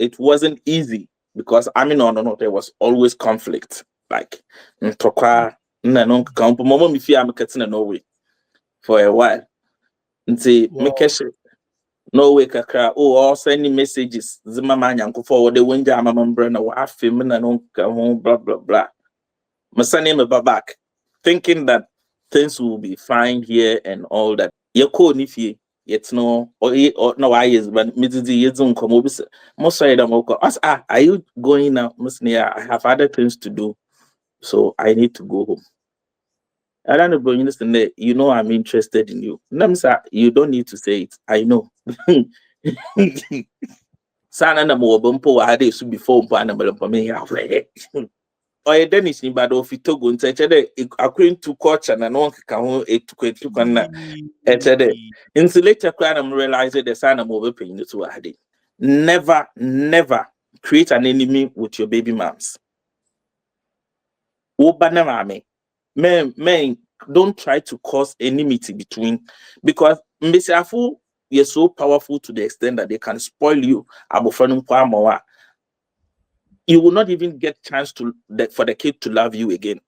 it wasn't easy because I mean, no, there was always conflict. Like, mama mi fi am katina Norway for a while. Nti me keshe Norway kakra all sending messages zima manyanko for the winja mama brana wa afim na no blah blah blah. My son me back thinking that things will be fine here and all that. Yeko ni fie yet no or no why is but mididi yezun komo bis most sorry that moko as are you going now musnia I have other things to do so I need to go home. I don't know, but you know I'm interested in you. Namsa, you don't need to say it. I know. Sana na mo bumpo wa hade su before mpo na melo me ya. Oye Dennis ni bado ofitogo ntechede according to culture na no ka ho etuku na echede. Insulator kwa na realize the sana mo be pin to hade. Never create an enemy with your baby moms. Obana mame. Men, don't try to cause enmity between, because Mbesiafu you're so powerful to the extent that they can spoil you. You will not even get chance for the kid to love you again.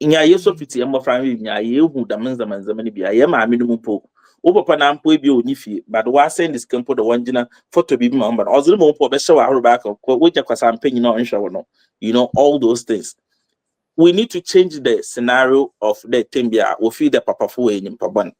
Inya yeso fiti emo family nya yehu da manzamani bia ye ma minimum po. Papa na mpo ebi onifie but wa send this campo the one jina photo bi ma mba. Ozuru mo po be show ahoro back ko we je kwasa mpanyi na onhwe no. You know all those things. We need to change the scenario of the Timbia. We feed the papa for in Paban.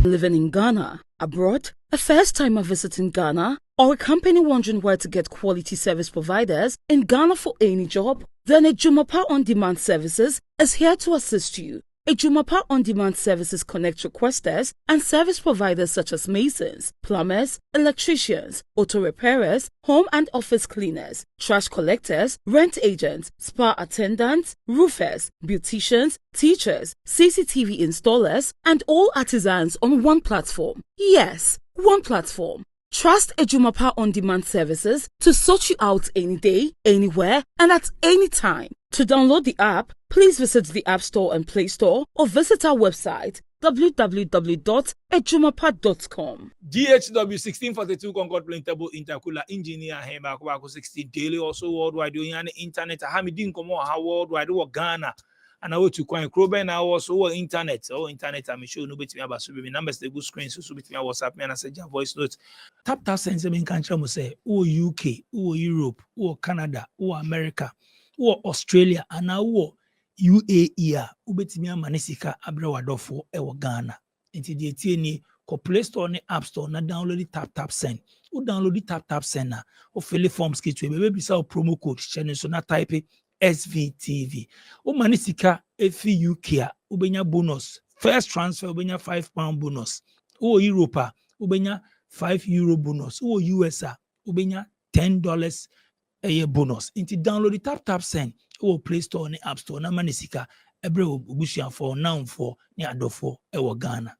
Living in Ghana, abroad, a first timer visiting Ghana, or a company wondering where to get quality service providers in Ghana for any job, then Ejumapa On Demand Services is here to assist you. Ejumapa On Demand Services connect requesters and service providers such as masons, plumbers, electricians, auto repairers, home and office cleaners, trash collectors, rent agents, spa attendants, roofers, beauticians, teachers, CCTV installers, and all artisans on one platform. Yes, one platform. Trust Ejumapa On Demand Services to sort you out any day, anywhere, and at any time. To download the app, please visit the App Store and Play Store or visit our website www.ejumapa.com. GHW 1642 Concord Printable Intercooler Engineer Hemba 16 daily also worldwide doing an internet. Hamidin Komo how worldwide or Ghana. And I want to coin Kroben now also internet. Internet I'm sure no bit me about numbers the good screen so bit me WhatsApp me and I said your voice notes. Tap sense in country must say UK, Europe, Canada, America, Australia, and now UAE ubetimi amanisika abrewadofo ewo Ghana. Inti die tie ni ko Play Store ni App Store na download tap send. U download tap send na o fill forms kitwe be bisa o promo code channel so na type SVTV. O manisika efi UK ubenya bonus. First transfer ubenya £5 bonus. O Europe ubenya €5 bonus. O US ubenya $10 a year bonus. Inti download tap send. O Play Store ni App Store na manisika ebre obushia for now for ni adofo ewo Ghana.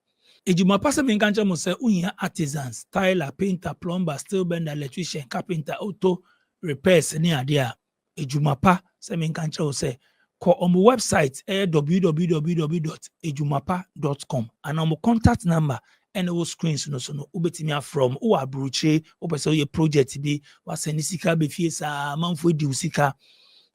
Ejumapa se menkancha mo se unya artisans, styler, painter, plumber, steel bender, electrician, carpenter, auto repairs ni adia. Ejumapa se menkancha o se ko omo website www.ejumapa.com and omo contact number and o screens no so no ubetimi from o abruche o pese ye project bi wa senisika be fie sa manfo di usika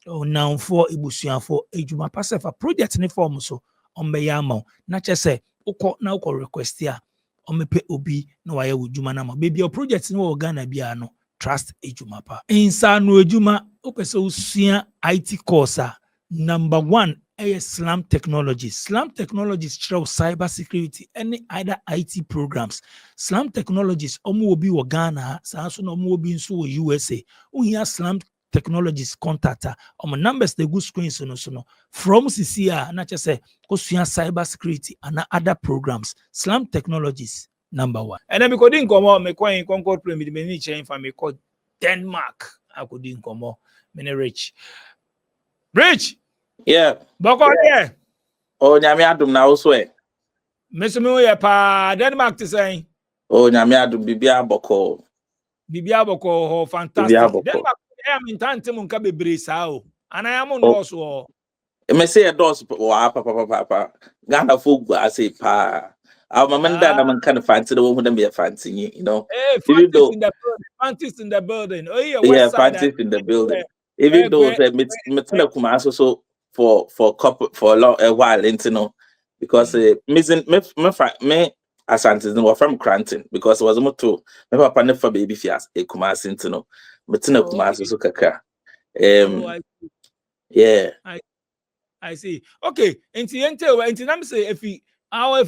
now for ibusuafo Ejumapa sefa project ni form so ombeyama na chese uko na uko request ya omepe obi na waye wujuma na ma baby project ni wo Ghana bia no trust Ejumapa insanu ejuma opese usua IT course number 1 Slam Technologies. Slam Technologies show cyber security any either IT programs. Slam Technologies omo obi wo Ghana sa so no omo obi nso wo USA. Uhia Slam Technologies contact on numbers the good screens no from CCA na say osua cyber security and other programs. Slam Technologies number 1. And then me couldn't come on me coin Concord play me ni chain for me called Denmark. I couldn't come on me rich. Yeah. Boko yeah. Oh nyame adum na also e. Mesome ye pa Denmark to say. Oh nyame adum bibia boko. Bibia boko ho fantastic. Denmark I am in time nka bebre sa o. Ana am no so. Me say a dose wa papa. Ghana folk I say pa. Our mamanda na man kind of fancy the one who them be a fancy, you know. Hey, Even Fantis though in the building. Fantis in the building. Oh yeah, yeah, West Side. fancy in the building. Where Even though say metina kuma also for couple for a while, you know, because missing me Asante no from Cranton because it was more to me papa ne for baby fias e kuma asinte no. Metina kuma so kakra. Oh, Yeah. I see. Okay, into nam say if he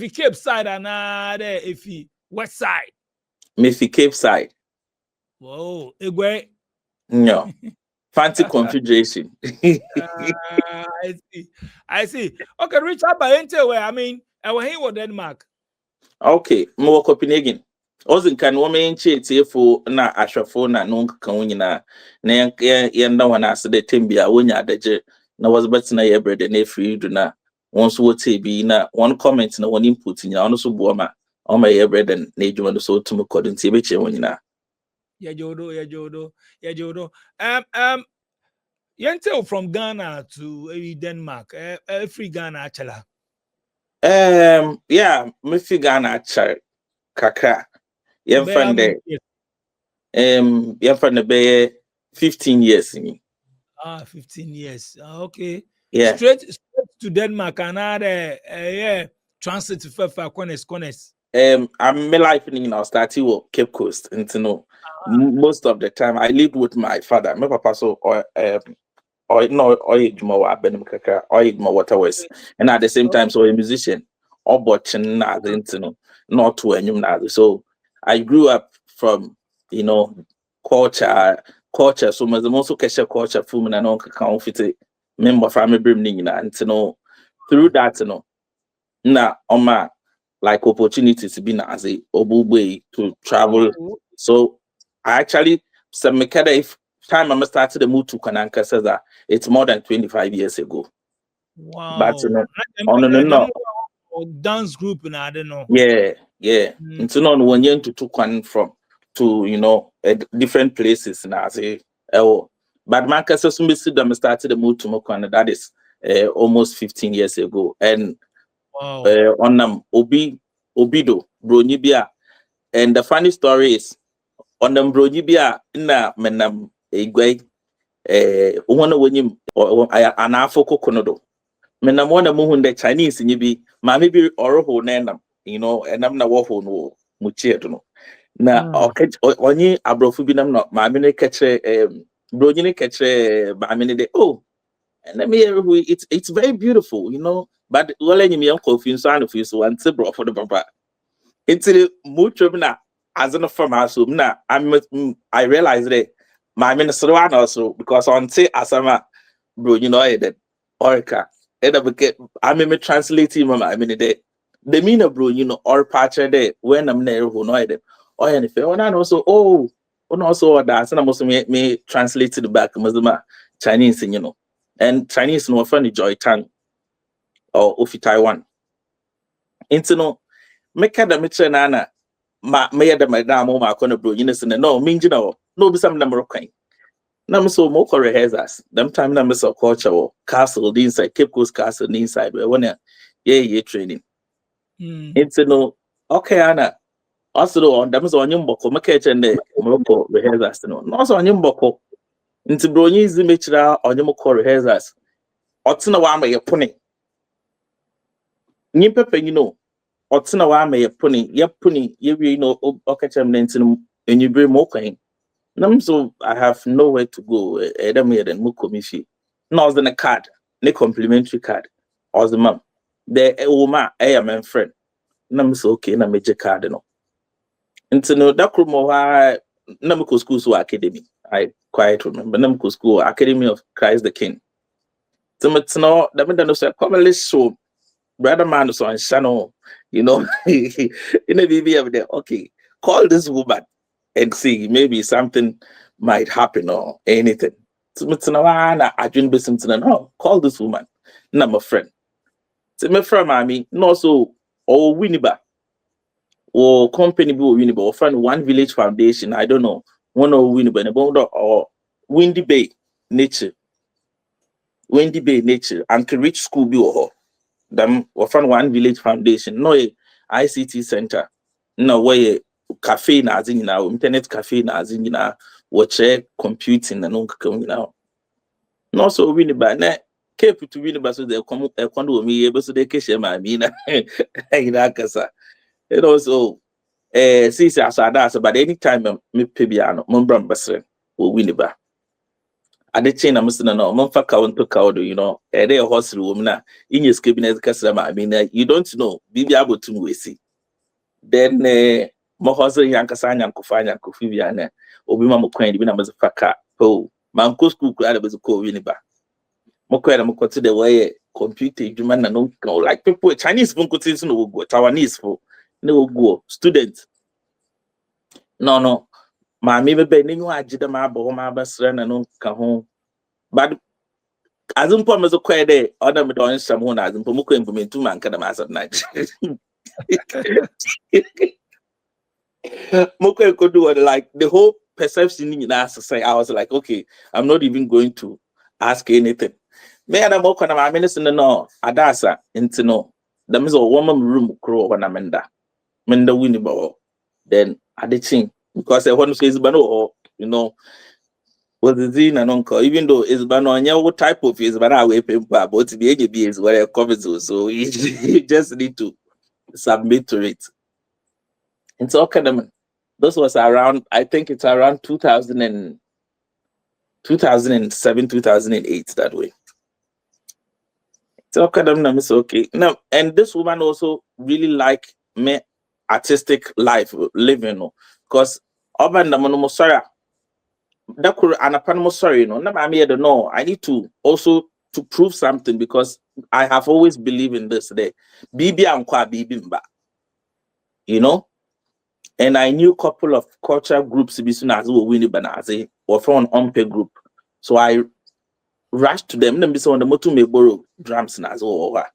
Cape Side and there if he West Side. Me fi Cape Side. Whoa, Egwe. No. Fancy configuration. I see. Okay, Richard by where I mean, I was here with Denmark. Okay, more Copenhagen. Also, can woman cheat for na ashafo na no kawina na yan na wana so the timbia wonya adaje na was better na ye bread na free do na once what be na one comment na one input nya ono so boama o ma ye bread na edwuma no so to according to be che wonyina. Yeah, Jodo. Yente from Ghana to Denmark. Free Ghana actually. Yeah, me fi Ghana char kakra. Yen friend be 15 years in me. 15 years. Okay. Yeah. Straight to Denmark and transit to corners. I'm my life in our starting with Cape Coast, and to know most of the time I lived with my father. My papa so or Juma Benim Kaka or Igma Waterways, and at the same time so a musician or botching nothing to know not to any nothing. So I grew up from culture. So my most kesha culture film and on account fit member family bringing and to know through that na on my like opportunities to be as a way to travel. So I actually if time I started the move to Kananka says that it's more than 25 years ago. Wow. But no. Dance group and I don't know. Yeah. And so no one year to from to different places and I say but my them started the move to Mokwana, that is almost 15 years ago. And on Obido, Bronibia. And the funny story is on them Bronibia na menam egway one when you an afoko konodo. Menam one muhun the Chinese in be mammy be oroho nanam, and I'm na waffle no mucheto. Na onye abrofubinam no mammy catch Bronini catch mammy oh. And let me hear it's very beautiful, but well any me uncle feel so and feel so and bro for the papa. It's much na as an from us na I realized that my minister one also because on say asama bro that orca I'm translating my the meaner bro or patcher there when I'm there who know it or anything and also also that and I must me translate it back Muslim Chinese and Chinese no friend Joy Tang or Ofi Taiwan. Into make the mitre nana may the madam or my corner bro, no, mean no be some number of kind. Nam so more rehearsals. Them time numbers of culture or castle inside Cape Coast Castle inside where one yeah training. It's okay, Anna. Also on them on your boko, make it and the Morocco rehearsals. Also on your boko. Into brony the mitre on your rehearsals. Otina wa me pony. Nimpepe, Otina wa me pony, okay, and you bring more kind. So I have nowhere to go. Adam here and Mukomishi. No, I was in a card, a complimentary card. I was the mom. The woman, I am my friend. Nam so okay, na major card no. Into no that why Namco School Academy. I quite remember Namco School Academy of Christ the King. So it's no that mean no say come let's show brother man so on channel, in a BB of there. Okay, call this woman and see maybe something might happen or anything. So I didn't listen to no, call this woman. No, my friend. So my friend, mommy, no so or Winneba or company be Winneba or friend One Village Foundation. I don't know one or Winneba or Windy Bay Nature. Wendy Bay nature and to reach school be or them or from one village foundation, no ICT center, no way cafe na as in now, internet cafe na as in now, watch computing and no coming now. No so winning by net. Keep to win so they come a condo me able so they cash my mina in Akasa. And also see as I that's but anytime me pibiano, Mumbram Basre will win it back. At the chain, I'm saying no, Mumfa count to count, you know, a day horse woman in your cabinet customer. I mean, you don't know, be able to see. Then Mohosa Yankasanya Kufanya Kufiana, Obima Mukwain, when I was a faka. Oh, Manco school crowd was a co winniba. Mokwera Mokoti the way computer, human and no like people, Chinese Bunko no go, Taiwanese for no go, students. No. Ma me be ni nwa agide ma abo ma basra na no ka ho but azumpo me so kwa de oda me don sham ho na azumpo mo kwa implementu man ka da ma asat na mo kwa ko do like the whole perception in that say I was like okay I'm not even going to ask anything me ada mo kwa na ma me no adasa into no the me so woman room kro ho na menda wini ba then adichin because I want to say Isbano or you know what is in an uncle, even though Isbano and what type of Isbana way paper, but the AJB is where it covers so you just need to submit to it. And so academic. This was around I think it's around 2007, 2008 that way. So academic is okay. Now and this woman also really like me artistic life living because Oban the monomosara that could sorry, no I don't know. I need to also to prove something because I have always believed in this day. Bibi and kwa bibimba. You know? And I knew a couple of cultural groups as well Winnie Banaze or from an Ompe group. So I rushed to them, then be on the motu me borrow drums as well.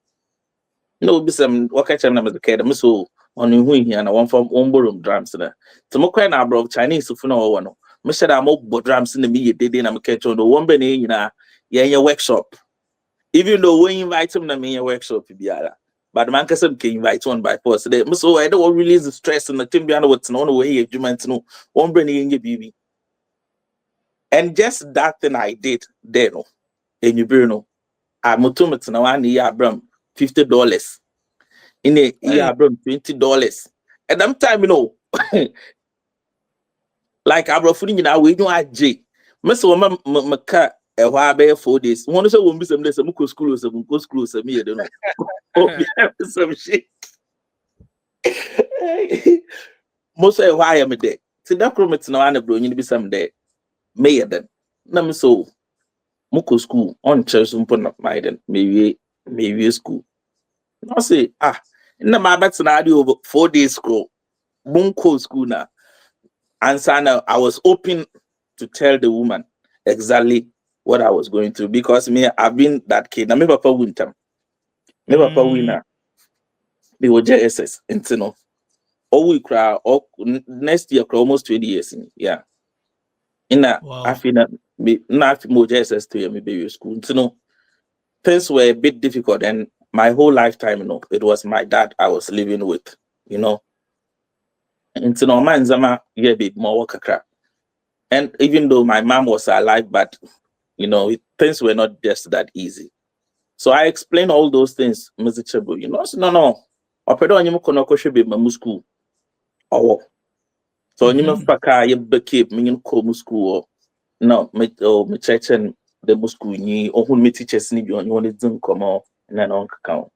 No, be some catch them as the kid, so on here and I want from borrow drums. So mo kwa na bro Chinese if no one. Me said I'm up drums in the media day and I'm catch on the one benny in your workshop. Even though we invite him in your workshop, but the man can invite one by force. So I don't release the stress and the team beyond what's on the way you meant to know one benny in your baby. And just that thing I did there no in your Bruno. I'm to now one year Abram $50. In a year Abram $20. At that time, you know. Like Abra Footing in our way, no, I J. Miss Woman Maca, a while bear 4 days. One of them be some days, some school, some go school, some me, I don't know. Some shit. Most of why I'm a day. See that room, it's no one of you be some day. May then. Nam so Moko school on church, put up my then, maybe school. I say, in the my bats and I do over 4 days school. Bunko school now. And so now I was open to tell the woman exactly what I was going through because me, I've been that kid. Now, me papa winter, me papa winner. Me was JSS, and you know, all we cry. All next year, almost 20 years. Yeah, in that I feel that me not more JSS to me baby school. You know, things were a bit difficult, and my whole lifetime, you know, it was my dad I was living with. You know. And so no man zama yeah bit more work. And even though my mom was alive, but you know, things were not just that easy. So I explained all those things, Mr. Chebu. You know, so no. Opedo anyimo kono ko shebe ma school. Oh. So anyimo faka ye keep me ko school. No, me church and the school ni ohun me teachers ni bi on you din komo na no account.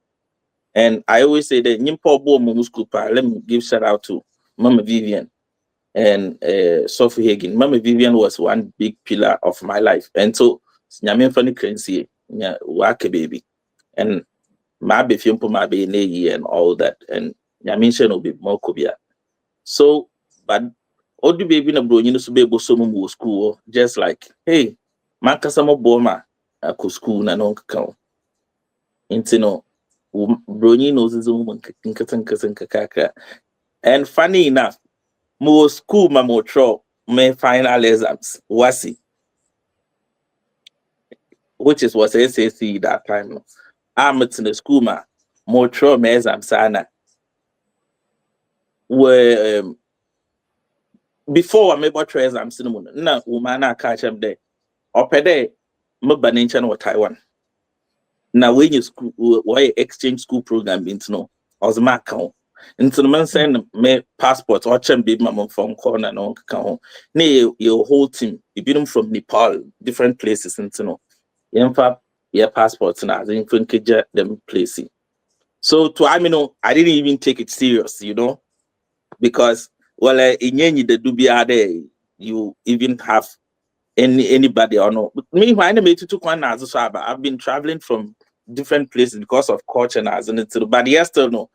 And I always say that nyimpo bo mo school pa. Let me give shout out to Mama Vivian and Sophie Hagen. Mama Vivian was one big pillar of my life. And so, Nyamin Fanny Crency, work a baby. And my baby and all that. And Nyamin will be more Kobia. So, but all the baby in a bro, you know, so be able to school, just like, hey, Makasamo Boma, I could school na no count. Into no, Brony knows his own kaka. And funny enough, more school my final exams wasi which is was SAC that time. I'm in the school ma more trauma exam sana. Where before I made what exam cinnamon, na woman catch them there. Or per day, my banana or Taiwan. Now when you school why exchange school program into no, I was my account. Into the man send me passport or be my phone call and on account. Nay, your whole team, you been from Nepal, different places into no. In fact, your passports and I think them places. So to I mean, I didn't even take it serious, because well, in any the dubia there, you even have anybody or no. Meanwhile, I made to one as a I've been traveling from different places because of culture and as but yes, still no,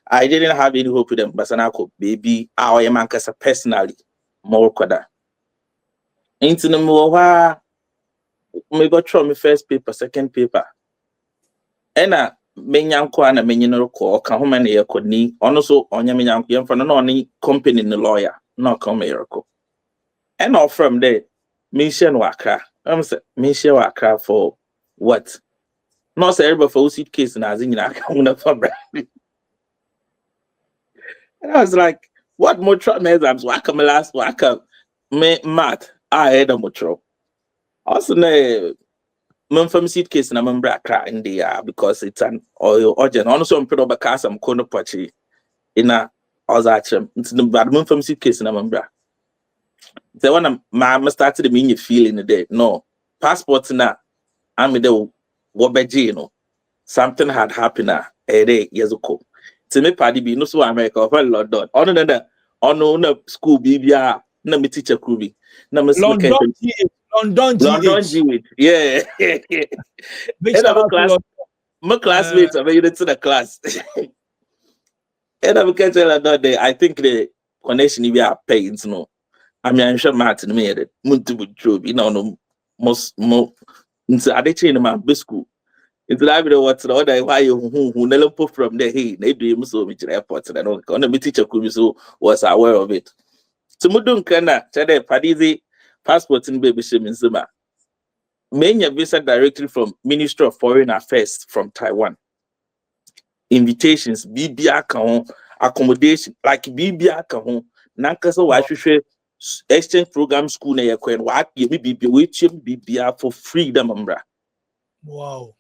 I didn't have any hope with them. But I could baby our mankasa personally more kwada. Into the more maybe try my first paper, second paper. And menyanko na menyino ko ka homa na yakoni ono so onya menyanko yemfa no oni company no lawyer no come miracle and all from there mission waka say mission waka for what no say everybody for suitcase na azin na for and I was like what more exams waka me last waka me math I had a motro also na from suitcase na membra cry in the because it's an oil urgent. Also, I'm pretty about some corner patchy in a Ozachum. It's the bad from suitcase na membra. The one my started the mean feeling the day. No passports na I'm the Wobejino. Something had happened a day years ago. To me, party be no so America or London. On no school BBR, no me teacher Kruby. No me London GH. Yeah. My classmates are made it to the class. And I'm catching another day. I think the connection we are paying, no. I mean, I'm sure Martin made it. Muntu job, no most I did change my biscuit. It's like what's the other why who never put from there. Hey, they do so much airport and I don't know. My teacher could be so was aware of it. So Mudun Kana, Chade Padizi. Passport in baby Shimizuma. Many visa directly from Ministry of Foreign Affairs from Taiwan. Invitations, BBA kahon, accommodation, like BBA kahon. Nankasa wa exchange program school na yakwen wa give BBA for freedom umbra. Wow.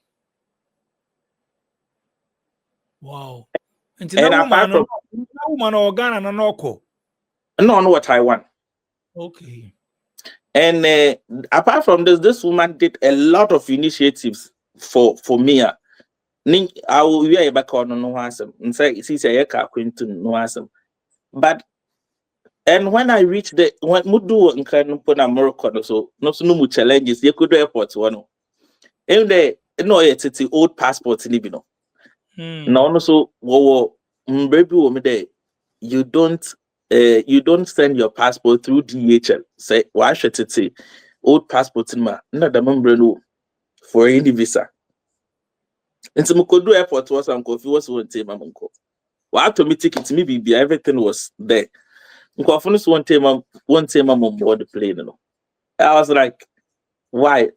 And apart from woman or Ghana no Taiwan. Okay. And apart from this woman did a lot of initiatives for me. I will be back on no awesome. And say no awesome. But and when I reached the when Mudu and Kanupona Morocco, so no challenges, you could do airports one. And it's the old passports in Libino. Now also baby woman there, you don't send your passport through DHL. Say, why should it say old passport in my not the member for any visa? And so Mukodu airport was uncle if you was one time uncle. Well, after me ticket to me be everything was there. Uncle Funus one time I'm on board the plane. I was like, why?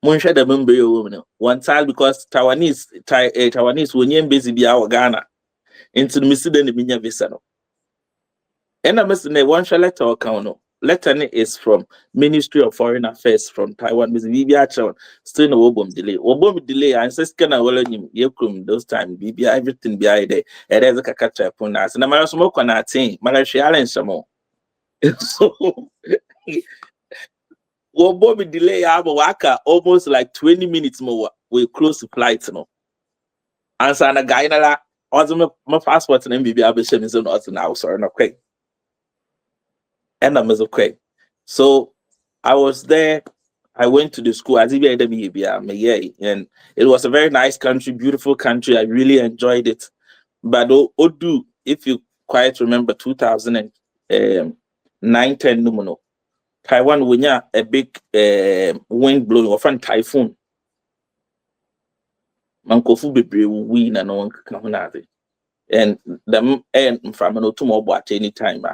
Munsha the member woman one time because Taiwanese when you busy be our Ghana into the Missy the Minya visa. And I'm missing one letter account. Letter is from Ministry of Foreign Affairs from Taiwan. Miss BBA still no obom delay. Obom delay. I says can I well him those time BBA everything behind there. And there's a catch upon us. And I'm also more on that thing. Malachi Allen some more. So obom delay. I have a waka almost like 20 minutes more. We close the flight no. And so a guy na also my passport and BBA be showing so not now. Sorry, not quick. And I'm okay. So I was there. I went to the school as and it was a very nice country, beautiful country. I really enjoyed it. But Odu, if you quite remember 2009-10 numero, Taiwan when a big wind blowing or a typhoon. Mankofu be win and no one can have it. And the end from no tomorrow at any time,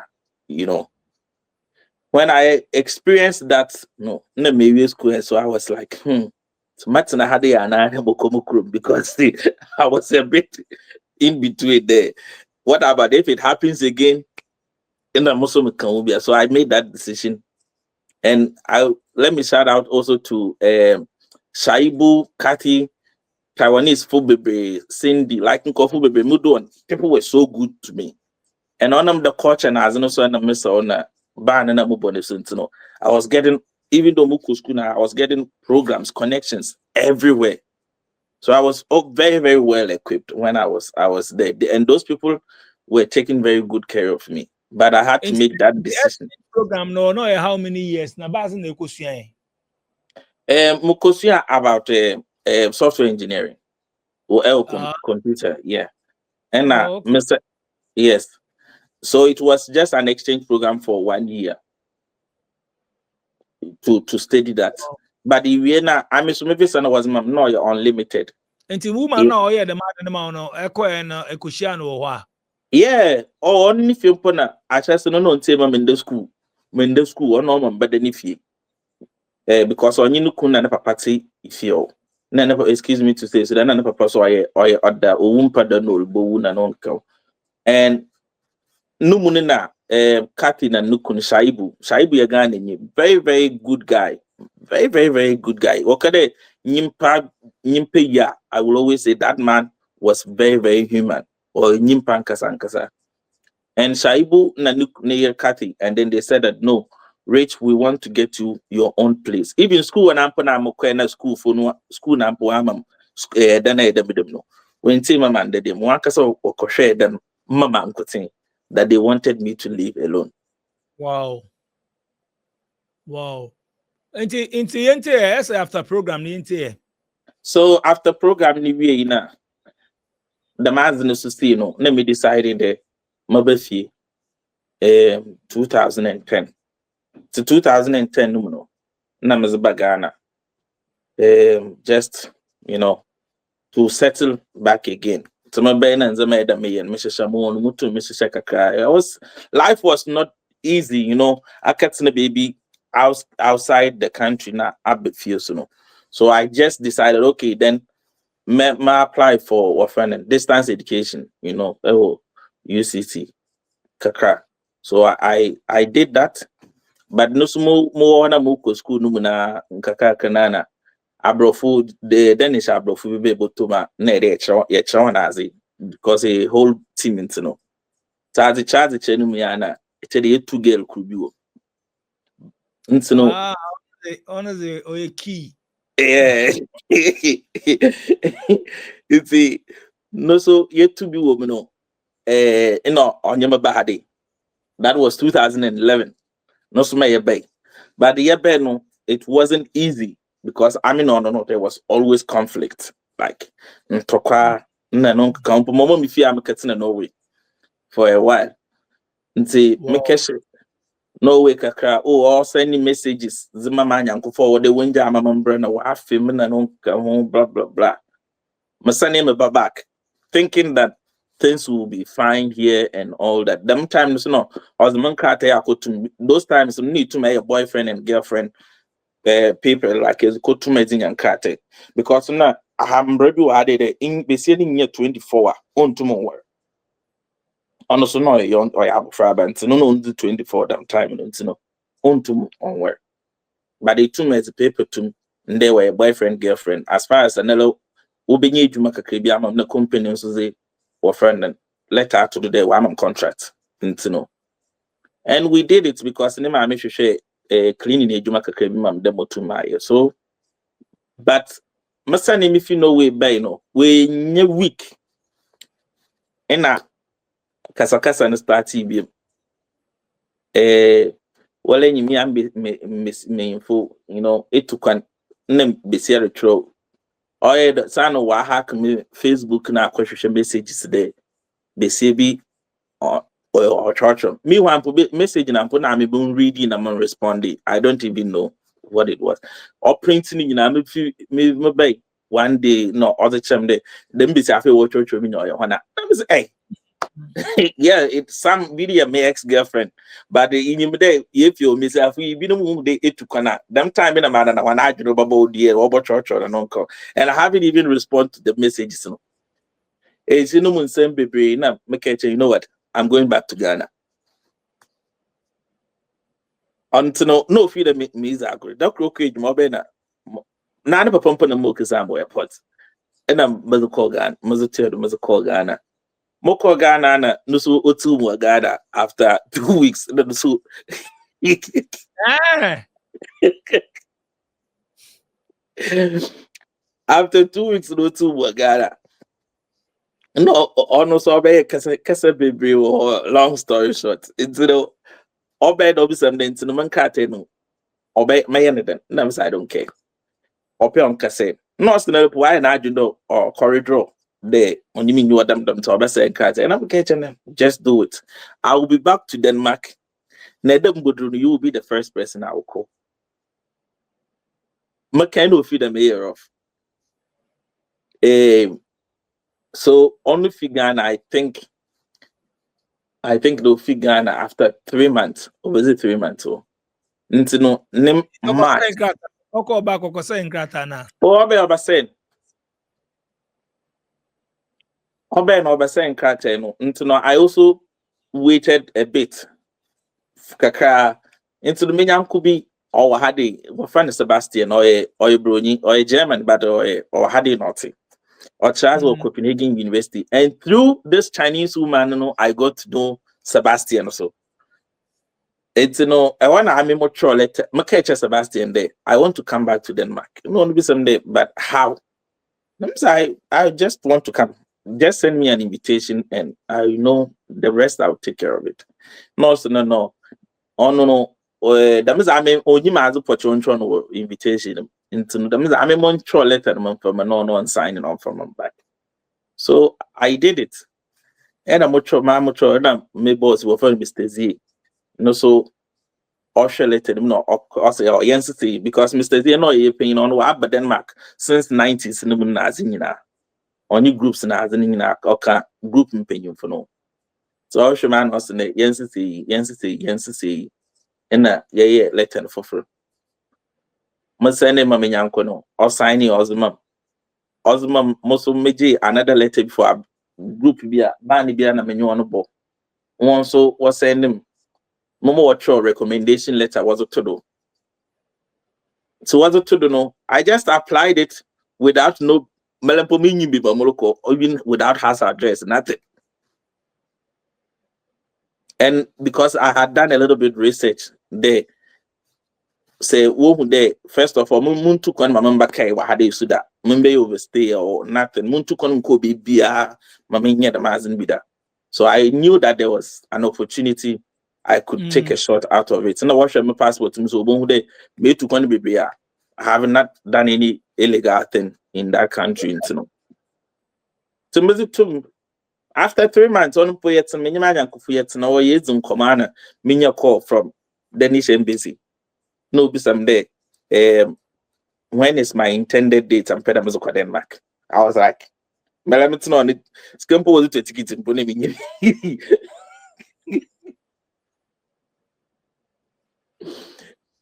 When I experienced that, maybe school, so I was like, So Martina had a because I was a bit in between there. What about if it happens again? In the Muslim Columbia. So I made that decision. And let me shout out also to Shaibu, Kathy, Taiwanese Fubebe, Cindy, like Nkofubebe Mudo, people were so good to me. And on them the culture and as also and miss on ban and Mubonison. I was getting, even though Mukuskuna, I was getting programs, connections everywhere. So I was very, very well equipped when I was there. And those people were taking very good care of me. But I had to make that decision. Program no how many years na base na ekosuan. Mukosia about software engineering or computer, yeah. And Mr. Yes. So it was just an exchange program for 1 year to study that. But the Vienna, I mean, so maybe son was no, you're unlimited. Until woman no, yeah, the man no, ekosia no wa. Yeah, or only if you put I just no table in the school, or no, but then if you because on you couldn't never party if you never excuse me to say so then I never pass or other wumpa no bone and uncle and no munina Kathy and Nukun Shaibu Yagani, very, very good guy, very, very, very good guy. Okay, Nyimpe ya, I will always say that man was very, very human. Or Nyimpan Kasankasa. And Shaibu Nanuk Kathy, and then they said that no, Rich, we want to get you your own place. Even school and Ampana Mokwena school for no school Nampoamam, Dana Edabidum. When Timam and them, Wankasa or Koshe them, Mama Uncle that they wanted me to leave alone. Wow. Into after program into. So after program ni na the man's no let me decided the Mabefi 2010 to 2010 no Namazabagana just to settle back again. So my Ben and Zameda me and Mrs. Shamon Mutu Mrs. Shakaka. Life was not easy, I kept the baby outside the country now a bit fierce, So I just decided, okay, then may apply for what distance education, UCC Kakra. So I did that, but no more na muko school numuna Kaka Kanana. Abrofu the Danish Abrofu will be able to because a whole team into Tazi Chazi Chenumiana, it's a 2 girl could be. Honestly, or a key. Yeah, it's no so yet to be woman. On your body. That was 2011. No so my bay, but the year no, it wasn't easy because no, there was always conflict. Like Tokwa, no, come Momo mi fi am in Norway for a while. Nti me Norway kakra all sending messages zima manyanko forward the winja mama brana wa afim na no blah blah blah. My son came back thinking that things will be fine here and all that. Them times I was the man to those times you need to make a boyfriend and girlfriend people like as go to meeting and kate because now I have already added in be sitting year 24 on tomorrow. Also no young or have frabant no 24 that time on to onward. But they two met paper to they were a boyfriend girlfriend as far as Anello Ubini Jumaka Kribiam of the company so they were friend and letter to the one contract and we did it because I make sure cleaning a Jumaka Kribiam demo to my so but my son if you know we week and Kasakasa and start TB. Well, any me and me info, it took an name be serious. Oh, the son of hack me Facebook now question messages there. They say be or church. Me one put message and I'm putting I'm even reading and I'm responding. I don't even know what it was. Or printing me by one day, no other time day. Then be say I feel what church me know your honor. Hey. Yeah, it's some video my ex-girlfriend. But in the day, if you miss a free minimum day to connect, them time in a man and one I do about dear over church or an uncle. And I haven't even responded to the messages. It's in the same baby. Now, you know what? I'm going back to Ghana. Until no feed me is agree. Dr. Okay, Mobena. None of a pump on the milk is airport. And I'm Mother call Ghana, Mother tell the Mother call Ghana. Moko Ghana na nusu otu mu Ghana after 2 weeks. Nusu after 2 weeks no two mu Ghana. No, ono so be kasa bebre or long story short. It's the obey do be something to no man kate no. Obey my anything. No, I don't care. Ope on kase. No, so why na you know or corridor. There, when you mean you are them to obey and I'm catching them. Just do it. I will be back to Denmark. You will be the first person I will call. McKenna will feed the mayor of. So only figure I think they'll figure after 3 months. Or was it 3 months? Oh, no, name March. Oko back oko say ingrata na. Oh, I'll saying. I also waited a bit. Kaka into the minion could be or had a friend Sebastian or a Bruni or a German, but or had a naughty or Charles or Copenhagen University. And through this Chinese woman, I got to know Sebastian also. It's I want to have more troll letter. Sebastian there. I want to come back to Denmark. Be someday, but how? I just want to come. Just send me an invitation and I know the rest I'll take care of it. No. Oh no. That means I mean only my opportunity invitation into that means I mean one troll letter from no signing on from back. So I did it. And I'm much and my boss will find Mr. Z. So Osha letter no also Yensi because Mr. Z no paying on what but Denmark since 90s no Nazina. Only groups na azini oka group mpanyum for no. So Osha man was in the Yensi and yeah letter for free. Masene mama nyanko no or signing Ozma most meji another letter before group bia bani bia na menyu ono bo. One so was sending Momo watch recommendation letter was to do. So was to do no. I just applied it without no melampominyi biba Morocco or even without house address, nothing. And because I had done a little bit research there, say wo there first of all mun took on my member kai wa hade suda member overstay or nothing mun took on ko bibia mama the mazin bida. So I knew that there was an opportunity I could take a shot out of it. And I watched my passport so bon day me took on bibia. I have not done any illegal thing in that country, you know. So after 3 months, on poet and miniman kufuyet no years in command, minya call from Danish embassy. No, be someday. When is my intended date? I'm Pedamazo Denmark. I was like, Melamitino on it. Scampo was to a ticket in Pune.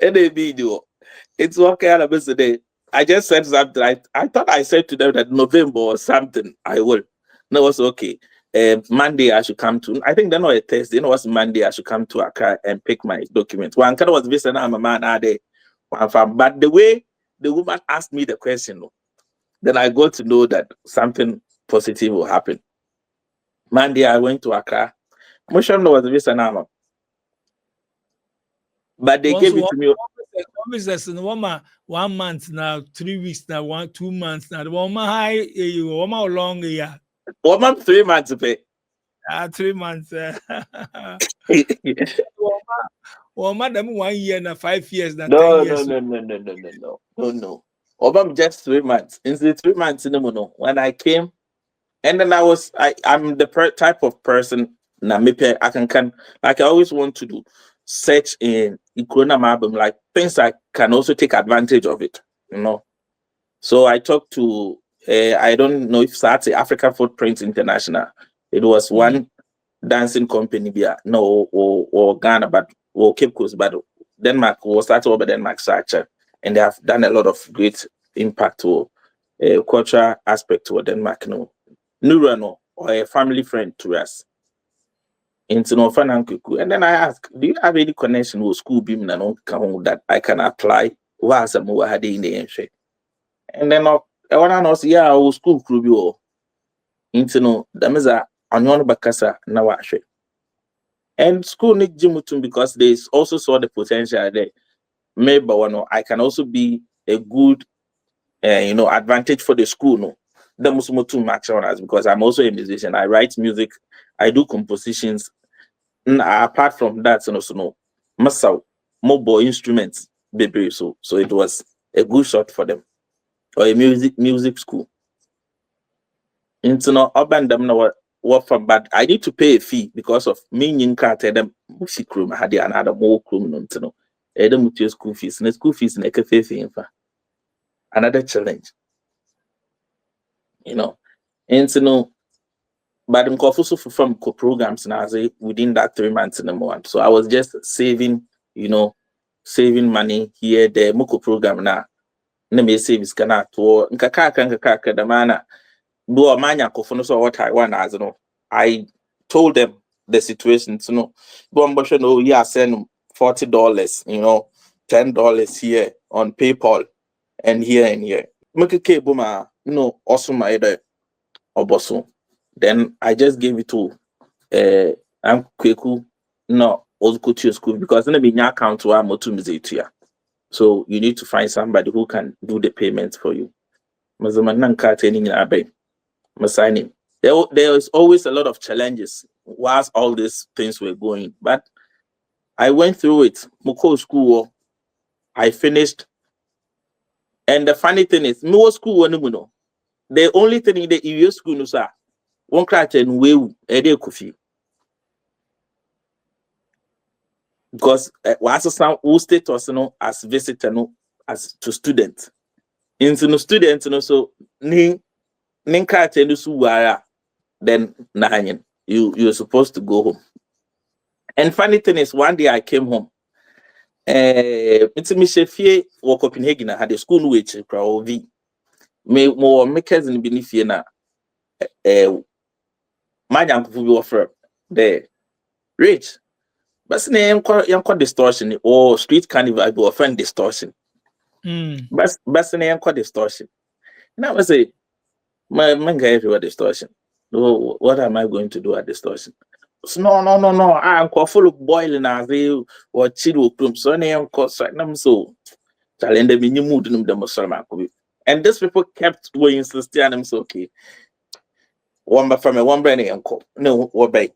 Any video. It's okay out of today. I just said something. I thought I said to them that November or something I will. No, it was okay. Monday I should come to. I think then was a Thursday. It was Monday I should come to Accra and pick my documents. One kind of was visiting. I'm a man out there. But the way the woman asked me the question, then I got to know that something positive will happen. Monday I went to Accra. Motion was visiting. But they gave it to me. Business in 1 month now, 3 weeks now, 2 months now. 1 month high, 1 month long, yeah. 1 month, 3 months to pay. 3 months. 1 month, 1 year, now 5 years. Now No. 10 years. No. Obama just 3 months. Instead 3 months in the mono. When I came, and then I'm the type of person na maybe I can like I always want to do search in Corona album like things I can also take advantage of it, you know. So I talked to I don't know if that's African Footprint International. It was one dancing company bia no or Ghana but or Cape Coast but Denmark was started over Denmark structure and they have done a lot of great impact to cultural aspect to Denmark no no or a family friend to us into no Kuku. And then I ask, do you have any connection with school beam that I can apply was a more had in the entry? And then I want to know yeah our school crew you into no dameza anyon bakasa na washe. And school need Jimutum because they also saw the potential there. Maybe one I can also be a good advantage for the school no. The Musumutum match on us because I'm also a musician. I write music, I do compositions. Apart from that, no, Masao, mobile instruments, baby. So it was a good shot for them, or a music school. Into no urban them no what from, but I need to pay a fee because of me in tell them music room had another more room no to know. Them with school fees, and school fees in a cafe fee. Another challenge, into no. But I'm also from programs now within that 3 months in a month. So I was just saving, saving money here, the Moko program now. Name savings kana to nkaka the mana do manya kofono so what I want as I told them the situation to know. No, yeah, send $40, $10 here on PayPal and here. Make a cable also my oboso. Then I just gave it to I'm Kweku no Ozukutu school because then be account to Motu Musetia. So you need to find somebody who can do the payments for you. There is always a lot of challenges whilst all these things were going, but I went through it. Moko school, I finished, and the funny thing is, no school the only thing in the EU school no sir. One crack and we a coffee because was some who status as visitor as to student into no student so ning crack and so then you're supposed to go home. And funny thing is one day I came home it's me chefie or Copenhagen I had a school which V me more makers in beneath na my uncle will offer the rich. But name called distortion or street carnival will offend distortion. But name called distortion. Now I say, my manga everywhere distortion. Oh, what am I going to do at distortion? So, no. I'm full of boiling as they or chill with so name called so challenge them in your mood in the Muslim. And these people kept going insisting on them so okay. One from a one brand uncle. No, what bay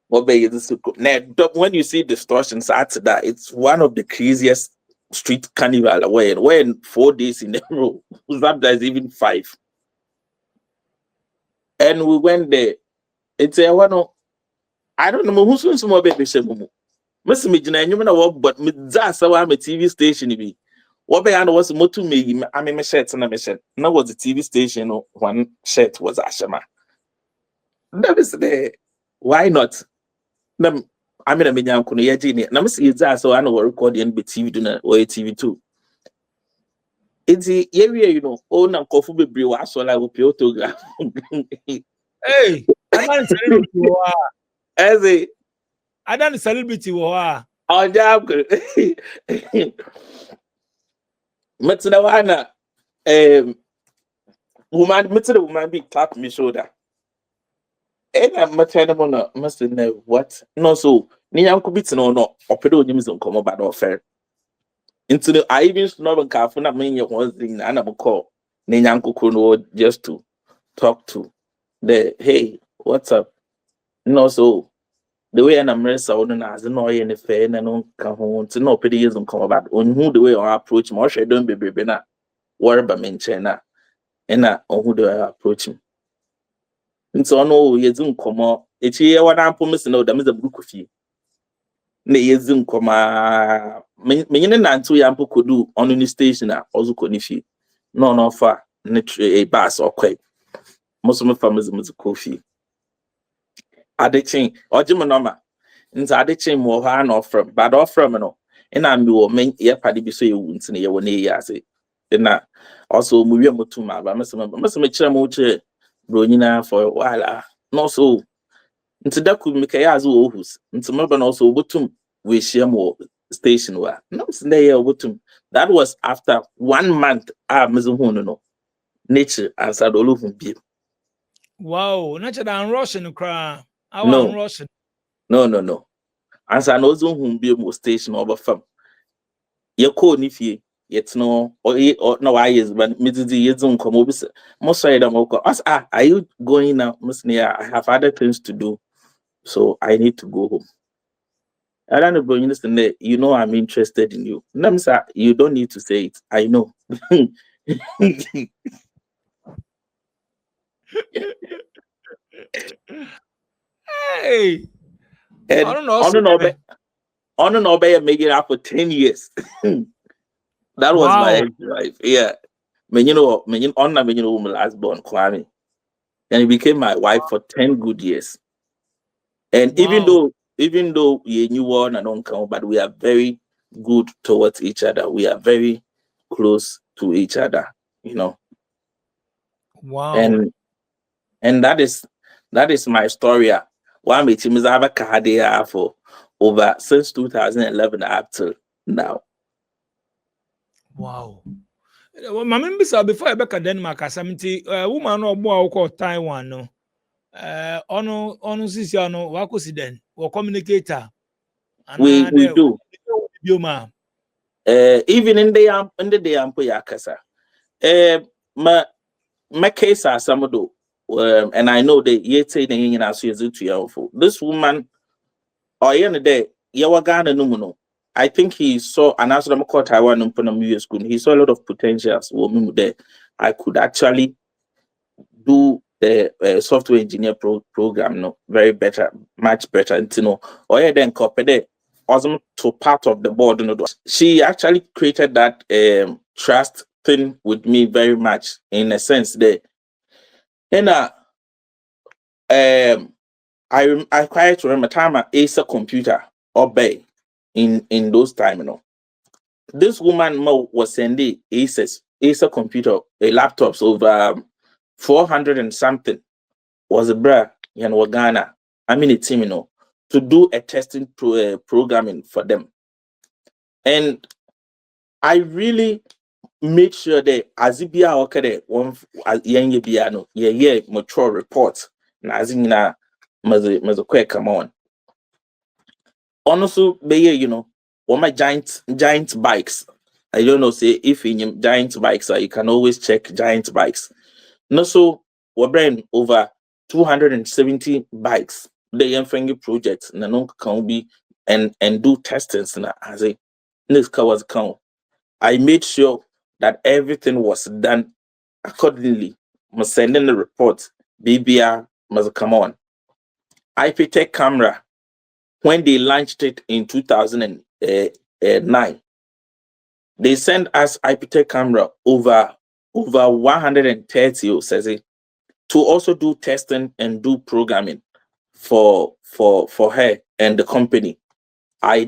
is now when you see distortions at that, it's one of the craziest street carnival when 4 days in a row, sometimes even 5. And we went there. It's a one. I don't know who's some more baby shamu. Miss Mijina, you know what, but that's our TV station. Be what by was motu me. I mean, my shirt and a mission. Now was the TV station. One shirt was Ashama. That is there. Why not? I mean, I'm going to see that so I know what recording be TV or TV2. It's the area, own and coffee be brew as well. I will pay autograph. Hey, I done celebrity. As a I done celebrity. Oh, job good. Metsunawana, woman be tap me shoulder. And I'm maternal no must know what no so Niam could be no opedo Jimson come about offer. Into the I even snub and careful not mean one thing and I will call Niam Kukuno just to talk to the hey, what's up? No, so the way I'm wrestling as no any fair and no come home to no pretty years and come about on who the way I approach more I don't be na worry about menchena and on who do I approach him. So no yezun komo echi ye wana promise no da meza buku fi na yezun koma menyene na ntu ya mpo kodu onu ni station a ozu ko ni fi no fa ne bus okwai muso me fa meza kofi adeching or Jim Noma. Nti adeching mo ha no from but off from no. And I'm your main ear paddy be so you wouldn't see your knee as it. Then also movie motuma, but must make sure moche bronina for a while. No so. Nti that could make a as who's into Melbourne also butum we share more station where no butum. That was after 1 month. No nature and said be. Wow, nature than Russian cry. No, Russian. no. And I know whom be more station over from. Your code if ye yet no or no I is but Mrs. Yezun come over. Most of them are you going now, Miss Nia? I have other things to do, so I need to go home. I don't know, but you know I'm interested in you. Namsa, you don't need to say it. I know. Hey, And I don't know. On and obey make it up for 10 years. That was my ex-wife. Yeah. When you know last born Kwame. And he became my wife for 10 good years. And even though you knew one and don't count, but we are very good towards each other. We are very close to each other, you know. Wow. And that is my story. One meet him is for over since 2011 up till now. Wow. My member said before I back at Denmark, woman or more called Taiwan. No, ono sisiano wakusi den or communicator. We do. Even in the day I'm yakasa. My case are some of and I know that yet saying in as you to this woman or in the day Yawagana Numuno. I think he saw an answer called Taiwan in school. He saw a lot of potentials woman there. I could actually do the software engineer program, no, very better, much better. And you know, or then copy awesome to part of the board. You know, she actually created that trust thing with me very much in a sense that, and I quite remember time at Acer computer or Bay in those time, you know. This woman was sending Acer computer, a laptops over 400 and something was a bra in Ghana. I mean a team, you know, to do a testing programming for them. And I really made sure that as it be our one young piano, mature report. As in maze quick come on. Also, you know, all my giant bikes. I don't know, say if in giant bikes, you can always check giant bikes. No, so we're bringing over 270 bikes. The young project, no can be and do testings as a this car was count. I made sure that everything was done accordingly. I'm sending the report. BBR must come on. IPTech camera, when they launched it in 2009, they sent us IPTech camera over 130, says it, to also do testing and do programming for her and the company. I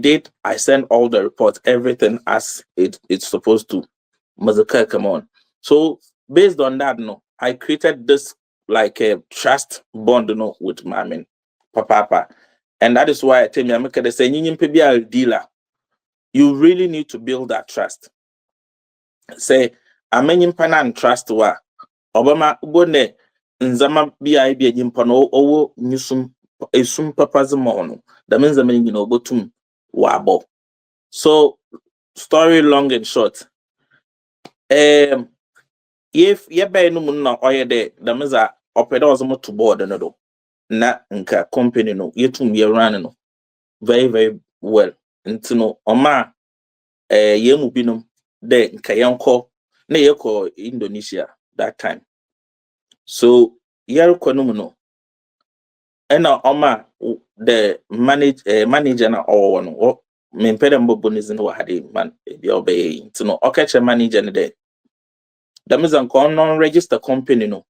sent all the reports, everything as it's supposed to. Mazaka, come on. So based on that, no, I created this like a trust bond, no, with Mamin, Papa. And that is why I tell me, I'm going to say, dealer. You really need to build that trust. Say, I'm in and trust wa Obama Bone Nzama BIB Yimpano Owo Nusum Esum Papa's Mono. That means I mean, you know, Botum Wabo. So, story long and short. If ye bay no munna oye de the means I opera was to board another. Na nka company no yetum ye run no very, very well. Into no Oma ye mubinum de nka yanko na ye ko Indonesia that time. So year no and Oma the manager na all one me pedem bonus in what had man be obey to no okay manager there. That means I'm non-register company no.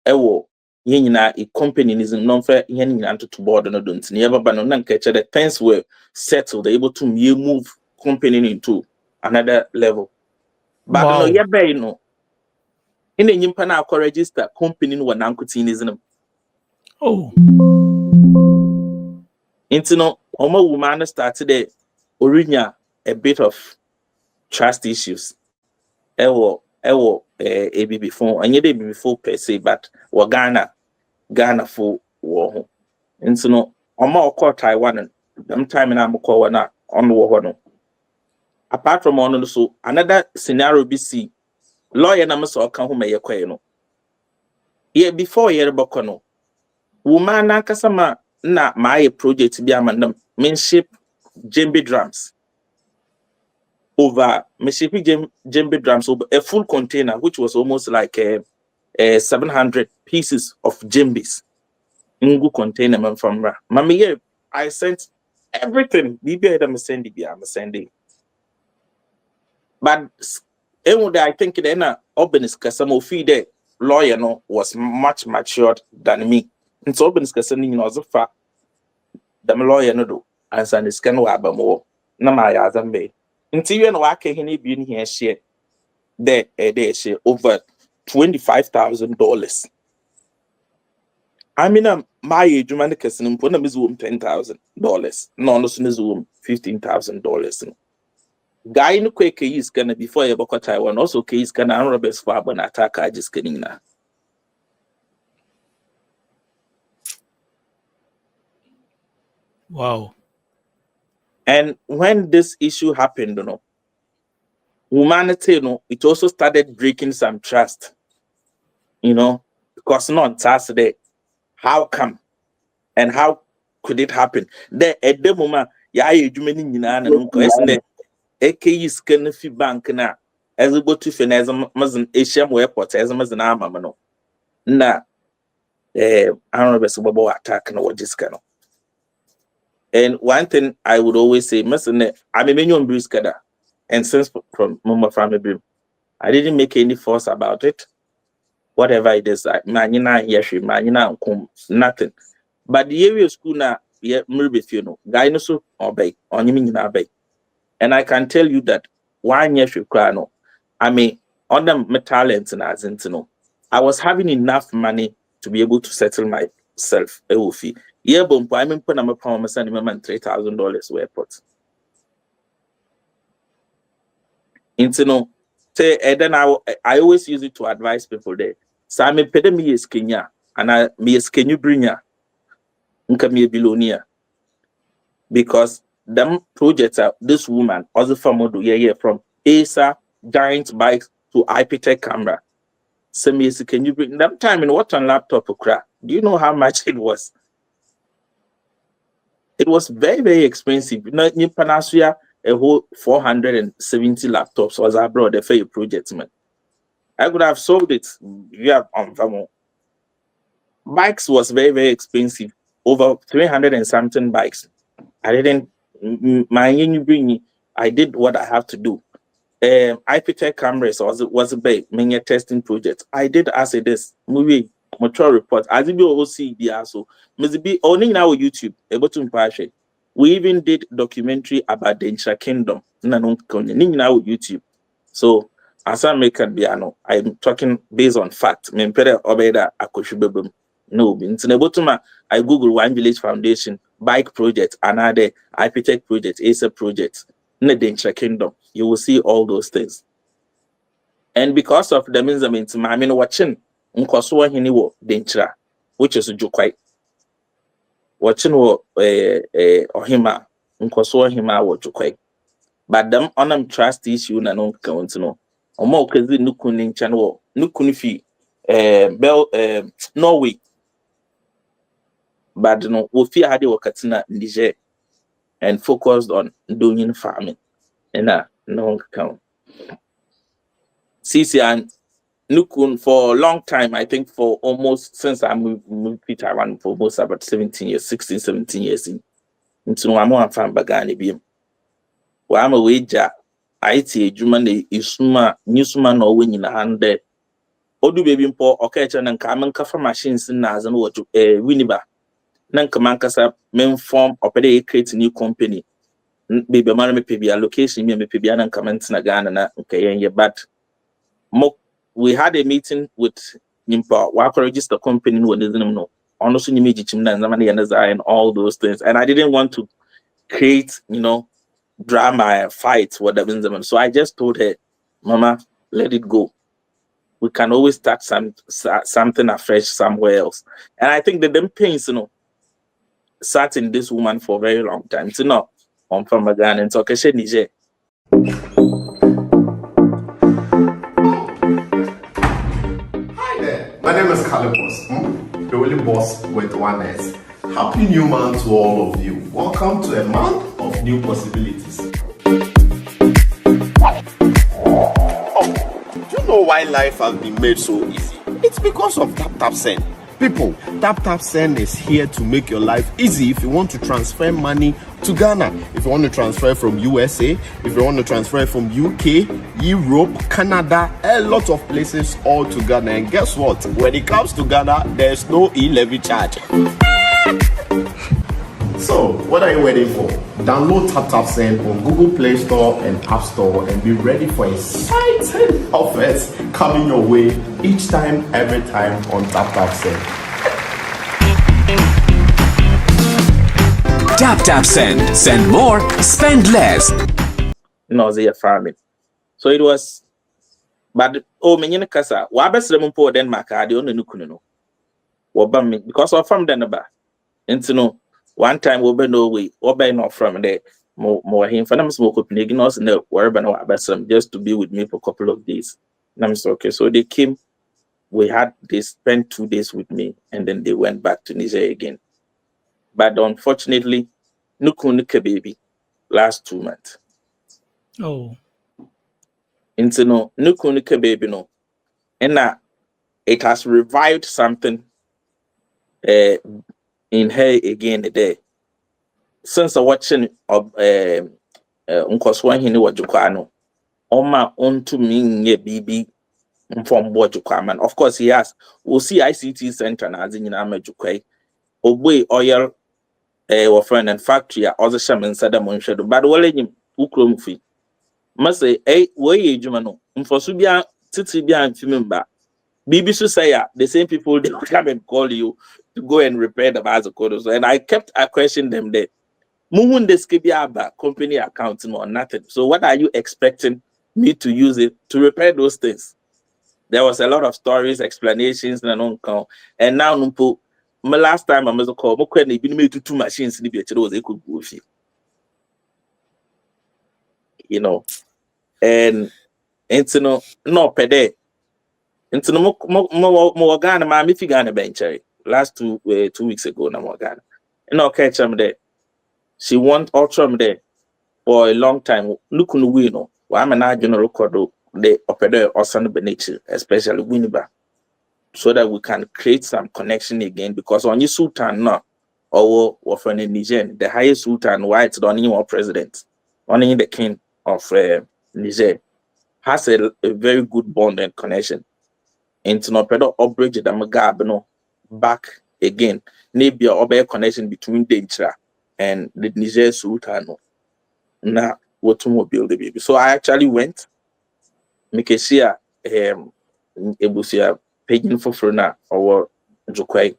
Ewo yɛnyina a company is non fair yɛnyina to board no don't never ban on the things were settled able to move company into another level. But Wow. no yɛbɛn no in a nyimpa na akɔ register company no wɔ nankotinism. Oh. Into no homo woman started the original a bit of trust issues. Ewo ABB phone and yet before per se, but wa Ghana for war. Into no homo call Taiwan them time in Amoko na on war no. Apart from on so another scenario BC lawyer na so kan home ye kwae no. Ye before ye reboko no. Woman na kasama na my project bi amandam menship djembe drums over menship djembe drums over a full container which was almost like 700 pieces of djembes in container man from ra mama I sent everything bibi I'm sending but I think then urbanist kasama feed the lawyer no was much matured than me and so urbanist kasama you know as a fact the lawyer no do answer the scan wa abamo na ma ya zambe nti we no aka hini bi ni here share there share over $25,000. I mean my adwuma ne kese no mpo na mezu $10,000 no no so nezu $15,000 guy no quick is gonna before you boko Taiwan also case can honorable for abon attack just kidding na. Wow. And when this issue happened, you know, humanity, you know, it also started breaking some trust, you know, because not Saturday. How come? And how could it happen? There at the moment, yeah, you do many in question. AKE scan fi bank na as a go to finance Mazan Asian airport as a Mazan Amamano. Na I don't know attack no what just cano. And one thing I would always say, Mason, I'm a minion briskada. And since from Mama family, I didn't make any fuss about it. Whatever it is, manina yeshi, manina nothing. But the area school now, yeah, maybe you know, guy no so obey, on you obey. And I can tell you that 1 year no, I mean, on the talents and as into no, I was having enough money to be able to settle myself a fee. Yeah, but I'm in Panama promise and $3,000 airport. Into no, say, and then I always use it to advise people there. So I'm a pedemi is Kenya, and I me is Kenya bringer, me Bilonia, because them projects are this woman also from from ASA giant bikes to IPTech camera. So me is can you bring that time in what on laptop crack? Do you know how much it was? It was very, very expensive. You know, in Panacea, a whole 470 laptops was abroad for your project, man. I could have sold it. Yeah, on Famo. Bikes was very, very expensive. Over 300 and something bikes. I didn't I did what I have to do. IPTech cameras was a big many testing project. I did as it is movie mature report. As it be OC so maybe only now YouTube able to impact. We even did documentary about the Insha Kingdom. Now YouTube. So as I make it biano, I'm talking based on fact. Mempere obeda akoshubebum. No, I Google One Village Foundation, bike project, another IPTech project, ASA project, in the Insha Kingdom. You will see all those things. And because of the means I mean watching Nkoswa Hiniwo Dentra, which is Jukwai. Watching Ohima, Nkoswa Hima wo Jukwai. But them on them trust issue na no count no. Omo okazi nukuni channel nukuni fi Norway. But no we fear had wakatina Niger and focused on doing farming. And no count. CC and Nukun for a long time, I think for almost since I moved to Taiwan for almost about 17 years, 16, 17 years into Wamo fan Bagani Beam. Wama Wager, IT, Juman, Isuma, Newsman or winning a hand there. Odu baby mpo okay cha nka amanka machines na azen wo Winneba nanka mankasa men form opede create new company baby man me pay allocation me pay na nka mentina Ghana na nka yen but we had a meeting with Nimpa wa register company no no ono so nyime gichim na nzama na and all those things, and I didn't want to create drama and fights whatever. So I just told her, Mama, let it go. We can always start something afresh somewhere else. And I think that them pains, sat in this woman for a very long time. So no, I'm from Ghana and so Niger. Hi there, my name is Calibos, the only boss with one S. Happy new month to all of you. Welcome to a month of new possibilities. Do you know why life has been made so easy? It's because of TapTapSend. People, TapTapSend is here to make your life easy if you want to transfer money to Ghana, if you want to transfer from USA, if you want to transfer from UK, Europe, Canada, a lot of places all to Ghana. And guess what? When it comes to Ghana, there's no e-levy charge. So, what are you waiting for? Download TapTapSend on Google Play Store and App Store and be ready for exciting offers coming your way each time, every time on TapTapSend. TapTapSend. Send more, spend less. No, they are farming. So it was, but menyene kasa. Wabesre mpo Denmark ade ono nukuno. Wabam because of from Denmark. Into one time we be no way, we not from there. More him for them smoke up Niginos and wherever no Abbasam just to be with me for a couple of days. And I'm so okay. So they came, they spent 2 days with me, and then they went back to Niger again. But unfortunately, Nukunuka baby last 2 months. Oh. Into no Nukunuka baby no. And it has revived something in her again today. Since watching of Unkoswahini Wajukwano, Oma onto me BB from Wajukwaman. Of course, he has. We'll see ICT Center as in Amajukwe. Obey oil or friend and factory other shaman said a monshado. But well, Ukromfi must say, way Jumano, Umfosubia, Titibia, and Fimimba. BB say the same people they will come and call you to go and repair the Bazakodos. And I questioned them there. Muhun Deskibiaba company accounting or nothing. So what are you expecting me to use it to repair those things? There was a lot of stories, explanations, and now my last time I was called Mokweni been made to 2 machines in the was a good goofy. And no pede. Into no Ghana, my Miffy bench last 2 weeks ago, no more Ghana. And I'll catch them there. She want ultra there for a long time. Look on the window. Why am I not general record the operator or son Benichi, especially Winneba, so that we can create some connection again? Because on your Sultan now, or from Niger, the highest Sultan, white, don't even president, only the king of Niger, has a very good bond and connection. Into no operator upbridge the Magabano back again. Maybe a connection between Dentra and the Niger Sultan. Now, what to build the baby. So I actually went. Mikesia Ebusia paging for Frona or Jokway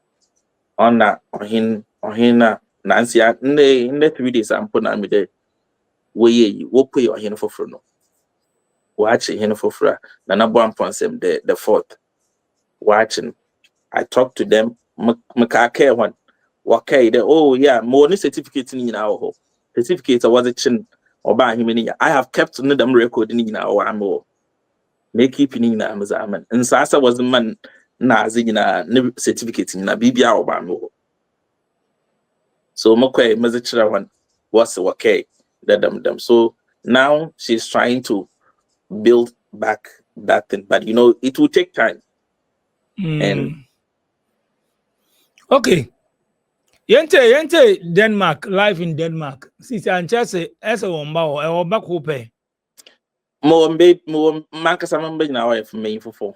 on Ohina Nancy in the 3 days I'm putting me there. We will pay your hand for Frono. Watch a hand for Fra, Nana Bomponsem the 4th. Watching. I talked to them. Makake one. Okay, oh yeah, more certificate in our certificate was a chin or by him in. I have kept them recording in our more. Make keeping in Amazon. And Sasa was the man Nazi in a certificate in a BBA or more. So Mokwe Mazichira one was okay. Them. So now she's trying to build back that thing. But it will take time. And okay. Yente Denmark, life in Denmark. Since Anchase as a wombao, I will back hope. More Mancasa member now for me for 4.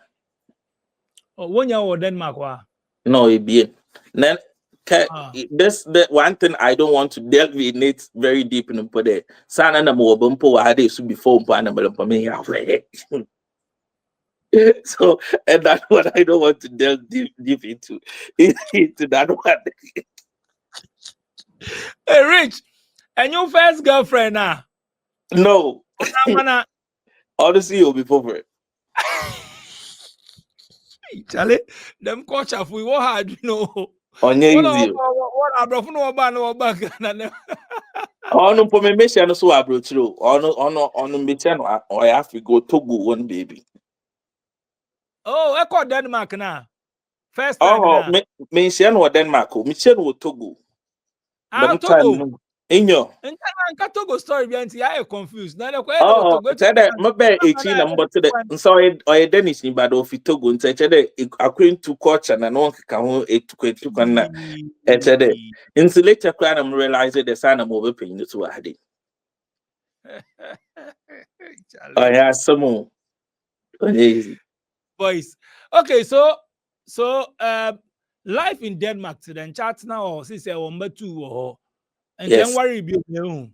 When you Denmark, wa. No, it be. Then Ah. this the one thing I don't want to delve in it very deep in the sana na mo bumpo I had this before me. So and that's what I don't want to delve deep into that one. Hey, Rich, and your first girlfriend now? No, Wanna honestly, you'll be over it. Charlie, them culture for what hard, you know. On easy. What I brought no ban no back. On information no so abro through. On mecha no or have to go Togo one baby. Oh, I call Denmark now. First time Oh, now. me share no Denmark. Me share no Togo. Ah, Them Togo. time in your. And Togo story behind I am confused. Now the Oh, Togo. said that maybe 18 number to the so I Dennis in bad of Togo and said according to culture and no one can to can said insulator clan I'm realizing the son of mobile paying to a headache. Oh yeah, some more. Easy. Boys. Okay, so life in Denmark to then chat now or since I number 2 or and Yes. then worry be you.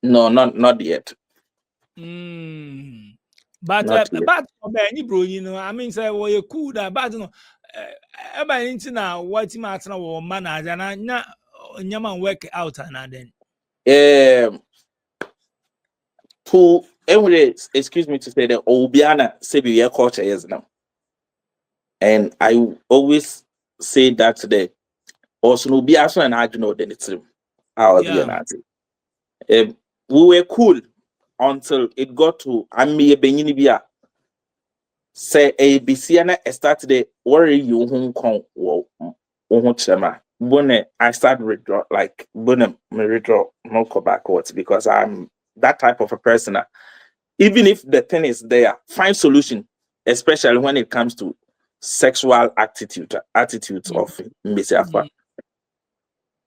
No, not yet. But Not yet. but any bro, you know, I mean say well you cool that but no about into now what him at now or manager and na nyama work out and then To every excuse me to say that Obiana Sebi culture is now. And I always say that today. Also, no be also an argument than it's our we were cool until it got to Ami Benibia. Say ABC and I started worry you Hong Kong chema. Bone I start withdraw like bone me withdraw no go backwards because I'm that type of a person. Even if the thing is there, find solution, especially when it comes to sexual attitudes of Messiah.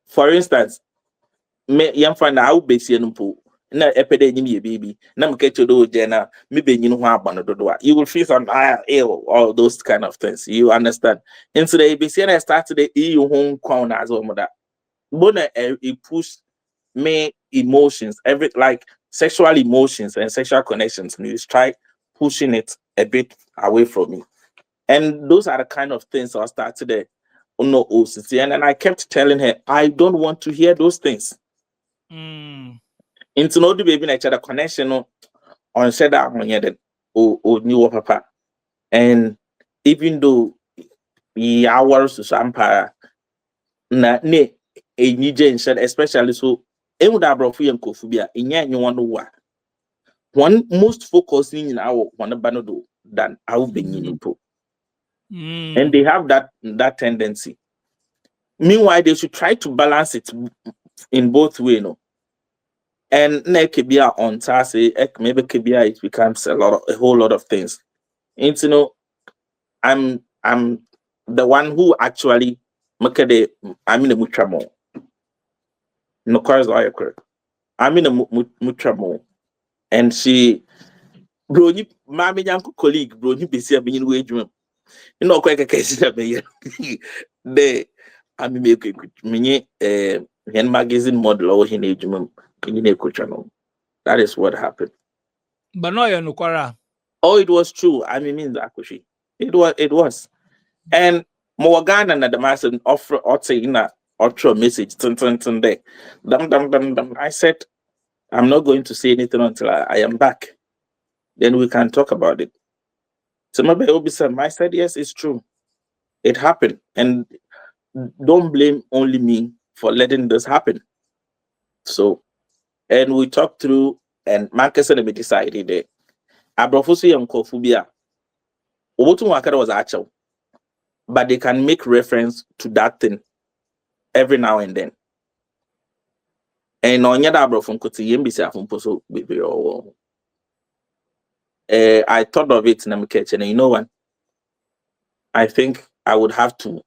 For instance, me young friend I will be seeing na epede nyim baby na mkecho do jena me benyin ho abano dodo you will feel some ill all those kind of things, you understand. And so the ABC I started the EU home crown as well that bona it push me emotions every like sexual emotions and sexual connections and you try pushing it a bit away from me, and those are the kind of things I started the no OCC and I kept telling her I don't want to hear those things. Into no the baby nature the connection on said that on yet or new papa. And even though the hours to sampara na ne a new said especially so it would have brought and kofubia in you want one most focusing in our one banado than our being and they have that tendency. Meanwhile, they should try to balance it in both ways, no. And Nekibia on task, maybe Kibia it becomes a whole lot of things. And you know, I'm the one who actually make the I'm in a mutramo. No cars are correct. I'm in a mutramo, and she bro you mommy young colleague bro you be see me in wage room. You know quite a case that me the I mean make me hen magazine model or in age room. That is what happened. But no, you're no quara. Oh, it was true. I mean, it was. And Morgana and the master offer in a ultra message. Day. I said, I'm not going to say anything until I am back. Then we can talk about it. So maybe I said, yes, it's true. It happened. And don't blame only me for letting this happen. So, and we talked through, and Marcus and me decided that Abrofosi and Kofubia, Obotu Wakara was actual, but they can make reference to that thing every now and then. And on Yada Abrofon Kuti Yembisa from Poso baby. I thought of it in the kitchen, and you know what? I think I would have to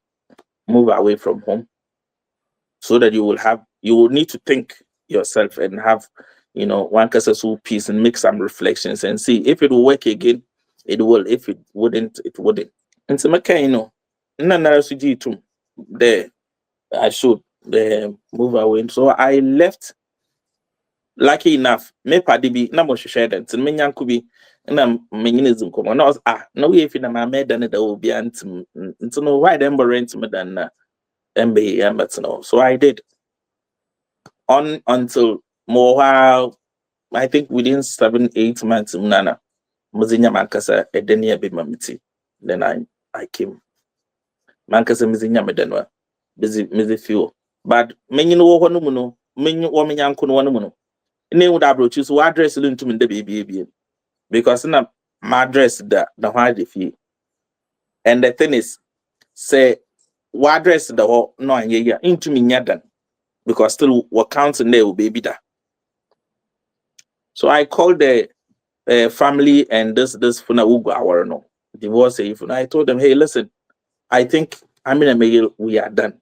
move away from home so that you will need to think yourself and have, one cassette piece and make some reflections and see if it will work again. It will. If it wouldn't, it wouldn't. And so you know, none too. There, I should move away. So I left. Lucky enough, me padi bi na mo hwehwe den tin menya nko bi na menyine zinko na was no we fi na ma me dan da obi antim no why dem rent me dan na MBA but no. So I did on until more while, I think within 7-8 months nana muzinya mankasa edenia be mamiti. Then I came mankasa muzinya me dan wa busy few but menyine wo ho no mu no menyu wo menya nko no no name would approach you so address into me the baby because na my address the why the fee. And the thing is, say what address the whole no yeah into me nyadan because still what counting there will baby that. So I called the family and this funa ugo our no divorce if I told them, hey, listen, I think I'm in a mail, we are done.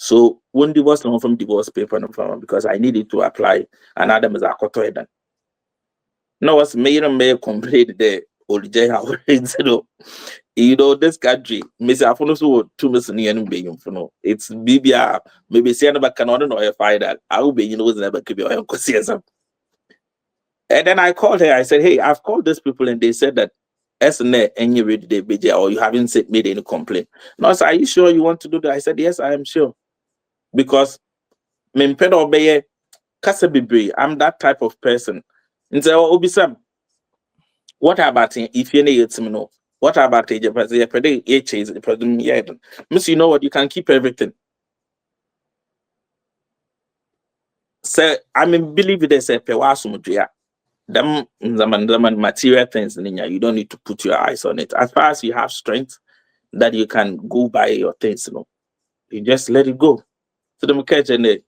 So when divorce no from divorce paper no from because I needed to apply and Adam is a kotoedan. No, was made complain the old J you know, this country, Miss Afono to Miss Nian being for it's BBR, maybe see another canon or a fire that I will be, you know, never could be your and then I called her, I said, hey, I've called these people and they said that SNA and you read the BJ or you haven't made any complaint. No, so are you sure you want to do that? I said, yes, I am sure. Because I'm that type of person. And so Obisam, what about if you need to know? What about age? Miss, you know what? You can keep everything. So I mean, believe there's a pewasumudria. Them material things in you don't need to put your eyes on it. As far as you have strength that you can go by your things, you just let it go. So the catch and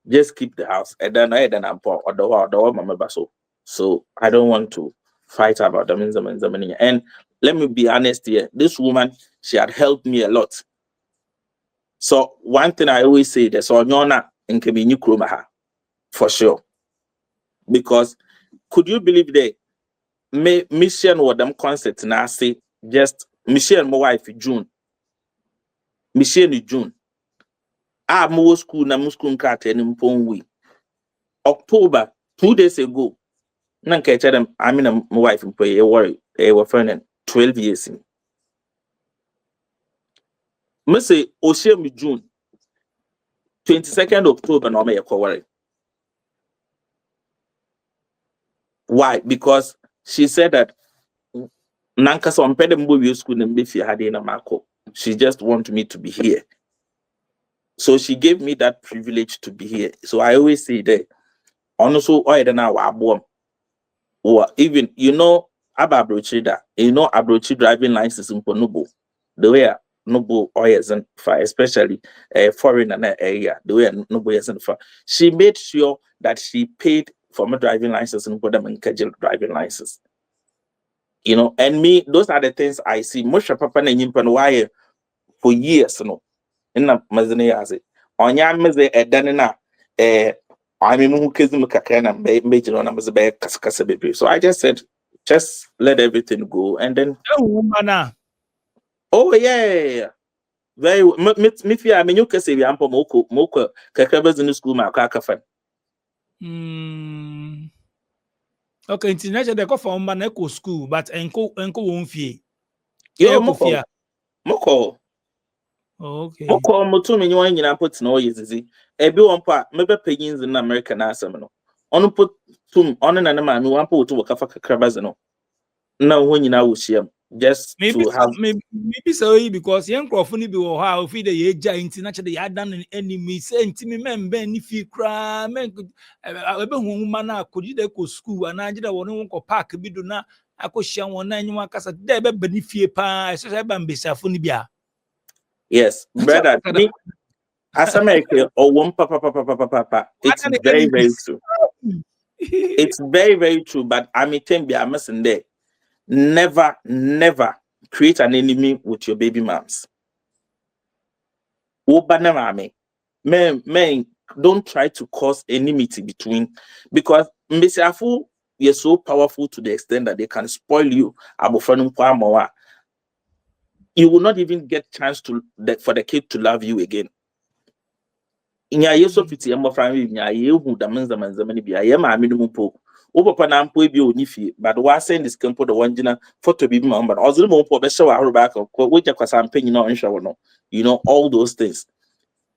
just keep the house. And then I'm poor or the so I don't want to fight about them. And let me be honest here. This woman, she had helped me a lot. So one thing I always say, there's Onyona in Kemini Krumaha, for sure. Because could you believe that mission or them concept now say just mission my wife June. Mission in June. Mo school na school in Pongwe. October, 2 days ago. Nanka tell them I mean my wife in pay a worry a friend 12 years in. Me say Oshemi June 22nd October no me worry. Why? Because she said that Nanka so mpede mbo school and befi hade na mako. She just want me to be here. So she gave me that privilege to be here. So I always say that also or even Ababrochida, Abrochi driving license in Ponubo. The way Nobo oils and fire, especially foreign area, the way Nobo is and fire. She made sure that she paid for my driving license and put them in Kajil driving license. And me, those are the things I see. Mosha Papa and Yimpan wire for years, in a mazene as it. On Yamaze a danina, I mean, who kids and major on a baby. So I just said, just let everything go. And then, oh, yeah. Very me, I mean, you can say, Yampo Moko, Kakabas in the school, my kakafan. Okay, international they go for Maneko school, but enko won't fee. Yeah, Moko. Okay. Moko Motumi, you want to put no easy. Every one part, maybe pagans in American Asamino. On put on an man who want to work for Crabazano. No, when you know, just maybe to have maybe so because young Crawford be how feed the age international had done an enemy sent me men if you cry men could woman could you go school and I did a one park be do not I could share 191 casa there benefit pa so I ban be safunibia. Yes, brother. Me, as America or one papa. It's very, very true. It's very, very true. But I mean, I mustn't there. Never create an enemy with your baby moms. Men, don't try to cause enmity between, because Mesiafu is so powerful to the extent that they can spoil you. you will not even get chance for the kid to love you again. In your years of fiti emo family in your year who the be I am a minimum po. Over panampo be onifi, but was saying this campo the one dinner for to be mum, but also the more for the show our back of which I'm paying no show, you know, all those things.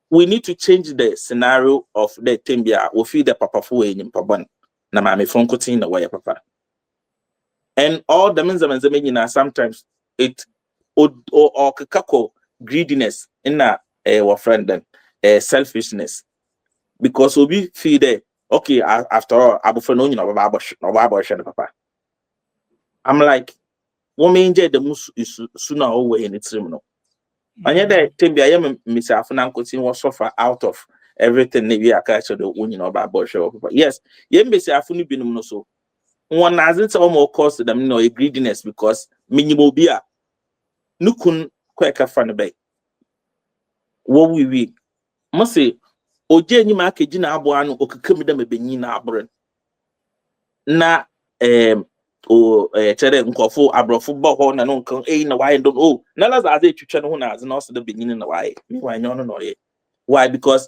We need to change the scenario of the Timbia or feed the papa for in Paban. Na mami phone cutting the way papa. And all the men sometimes it or kako greediness in our friend then selfishness, because we be feed okay after all abu for no papa. I'm like woman the mus is sooner or in its room. And yet the Timbia yam Mr. Afnan was suffer out of everything we are catching the union about papa. Yes, yem Mr. Afuni binum no so. One hasn't almost caused them a greediness because minimal beer nukun kweka fan bay. What we must say, O Jenny Makajina Abuano or Kakimida Benina Abron. Na o Chere Nkofo Abro football horn and uncle A no why don't oh Nalas are they to channel and also the beginning of why no why because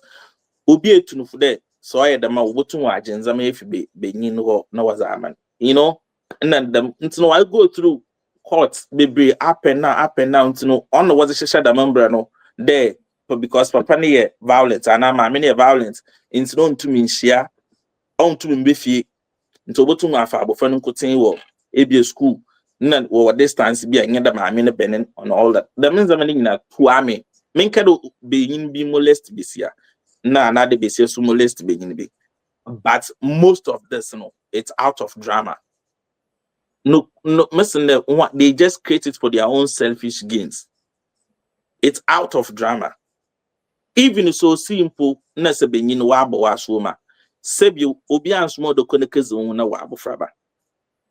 Obi to no for that so I had them out what to watch and Zame if be benin or no was a man. You know, and then I go through courts, baby, up and down, to know on the was a shada member no there, but because papa near violence and I'm many violence, it's known to me share on to me beefy into what to my father for continue a school, none or distance be another mammy benin on all that. The means of in a poor army, Minkado being be molested this year. Nah, not the base molest being. But most of this, it's out of drama. No, listen, they just create it for their own selfish gains. It's out of drama. Even so simple, nasa benyin wabo wasuma. Sebio obian small do konekazuna wabo fraba.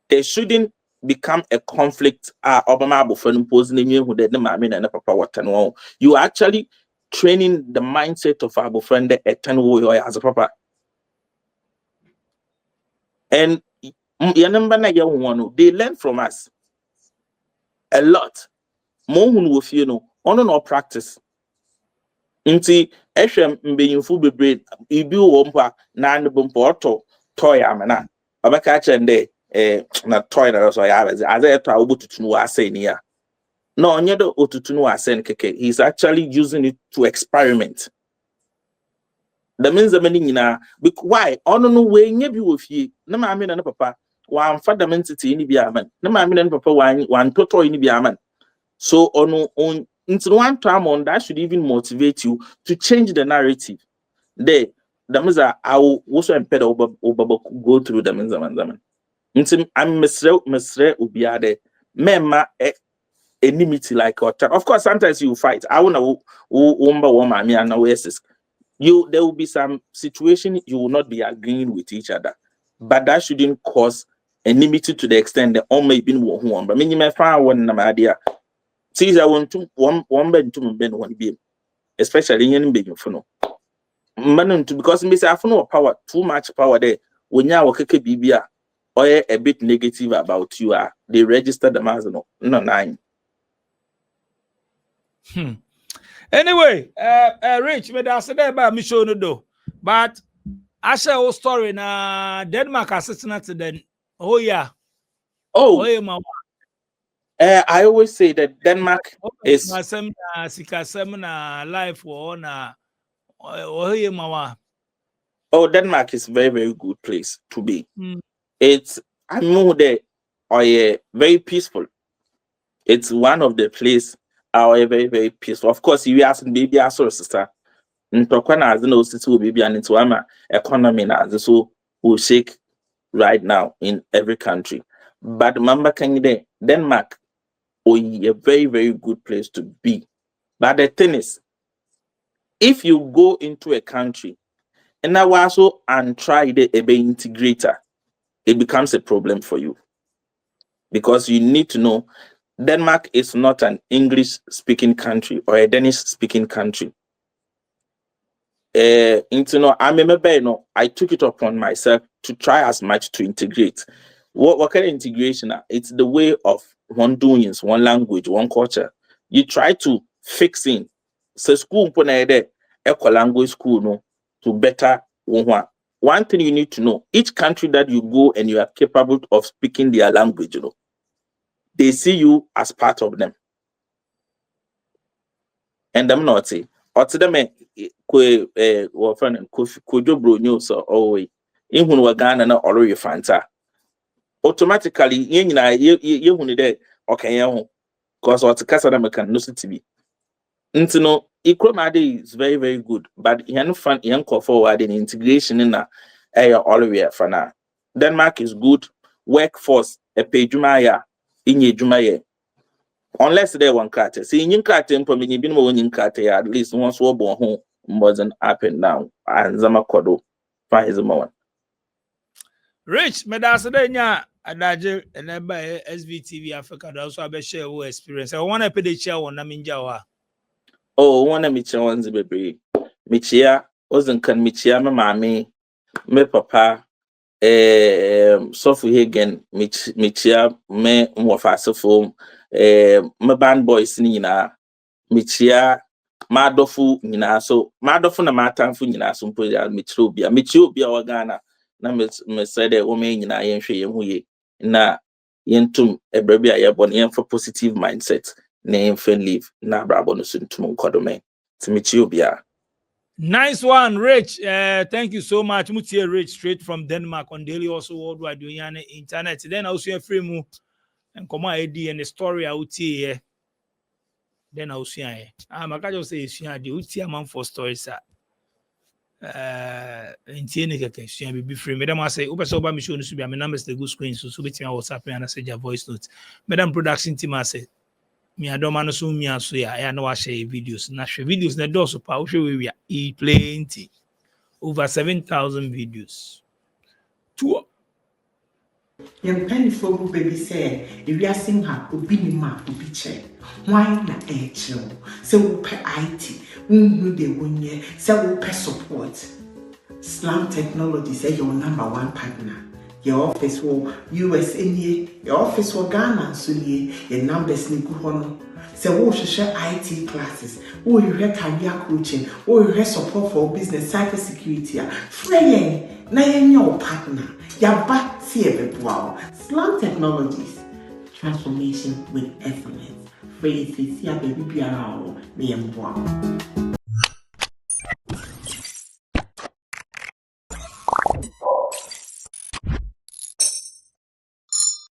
There shouldn't become a conflict. Obama bufan posing who did the mammy and papa watan. You are actually training the mindset of our friend at 10 as a papa. And they learn from us a lot. More with on or practice. Inti Eshem being full brain, Ibu Wompa, Nan Bumporto, Toy Amana, Abakacha and they not toy as I have as I to say near. No, neither Otutunu Asen Keke. He's actually using it to experiment. The means the meaning why? Oh no way, maybe with you. No, I mean, papa. One fundamentality in the biaman. No, I mean, papa, one total in the biaman. So, on into one time on that should even motivate you to change the narrative. The means I will also impede over go through the means of I'm Mesre Ubiade. Mema enmity like of course, sometimes you fight. I wanna woman and oasis. There will be some situation you will not be agreeing with each other, but that shouldn't cause enmity to the extent that all may be one. But you may find one idea. See, I want to one bed to bend one beam, especially in being for no man to because Miss Afono power too much power there. When you are BBA or a bit negative about you are they register the Mazano no 9. Anyway, Rich, but I said about me show no do. But I share whole story na Denmark assistant to then. Oh yeah. Oh yeah, my. I always say that Denmark is life or na. Oh yeah, my. Oh, Denmark is a very, very good place to be. It's I know that very peaceful. It's one of the places very, very peaceful. Of course, you ask baby our sister. Ntokwana as no sister baby and into ama economy as so will shake right now in every country. But remember, Denmark a very, very good place to be. But the thing is, if you go into a country and now also and try the integrator, it becomes a problem for you. Because you need to know Denmark is not an English-speaking country or a Danish-speaking country. I took it upon myself to try as much to integrate. What kind of integration? It's the way of one doings, one language, one culture. you try to fix in. So school pone eco language school no to better one. One thing you need to know, each country that you go and you are capable of speaking their language, they see you as part of them. And I'm not saying, or to them, or friend, Kojo Bro news or always, in who were Ghana na already fanta. Automatically, you need okay, because what the Casadam can no TV. No, Equomade is very, very good, but you can't call forward in integration in a already for now. Denmark is good, workforce, a pay Jumaya, in ye Jumaya. Unless they want crater. See, in crater, you been in crater at least once war born home, wasn't up and down, and Zamakodo, for his moment. Rich, Medasadenya, Adaje, and then by SVTV Africa, also have a share experience. I want to pay the chair on Naminjawa. Oh, one of Micha one's baby. Michia wasn't can Michia, my mammy, me papa, Sophie Hagen, Michia, me Mofasofo, my band boys, Nina, Michia, Madofu, Nina, so Madofu na Matanfu, Nina, some put Mitrobia, Mitrobia, Wagana, na me said a woman in I am sure you na yentum a baby I have one for positive mindset. Name fan leave na brabo soon to Monkodome. To meet you, Bia. Nice one, Rich. Thank you so much. Mutia Rich, straight from Denmark on Daily also worldwide doing internet. Then also a free move and come ID and the story out here. Then I'll see. I'm a catch say she had the Utia man for stories. In Tianica, she be free. Madam, I say, Uber Soba Mission to be my numbers the good screen, so between WhatsApp and I say your voice notes. Madam production team, I say. Me I don't man so me so ya I know I share videos na share videos na do so pa we plenty over 7,000 videos two Young penny for baby say if you are seeing her obi ni ma obi che why na chill say we pay IT who dey won ye say we pay support Slam Technology say your #1 partner. Your office will US in ye, your office will Ghana so ye, your numbers ni kuhono. So we should share IT classes, we have career coaching, we have support for business, cyber security. Free na your partner. Ya back see wow. Slam Technologies, transformation with excellence. Free is baby biara me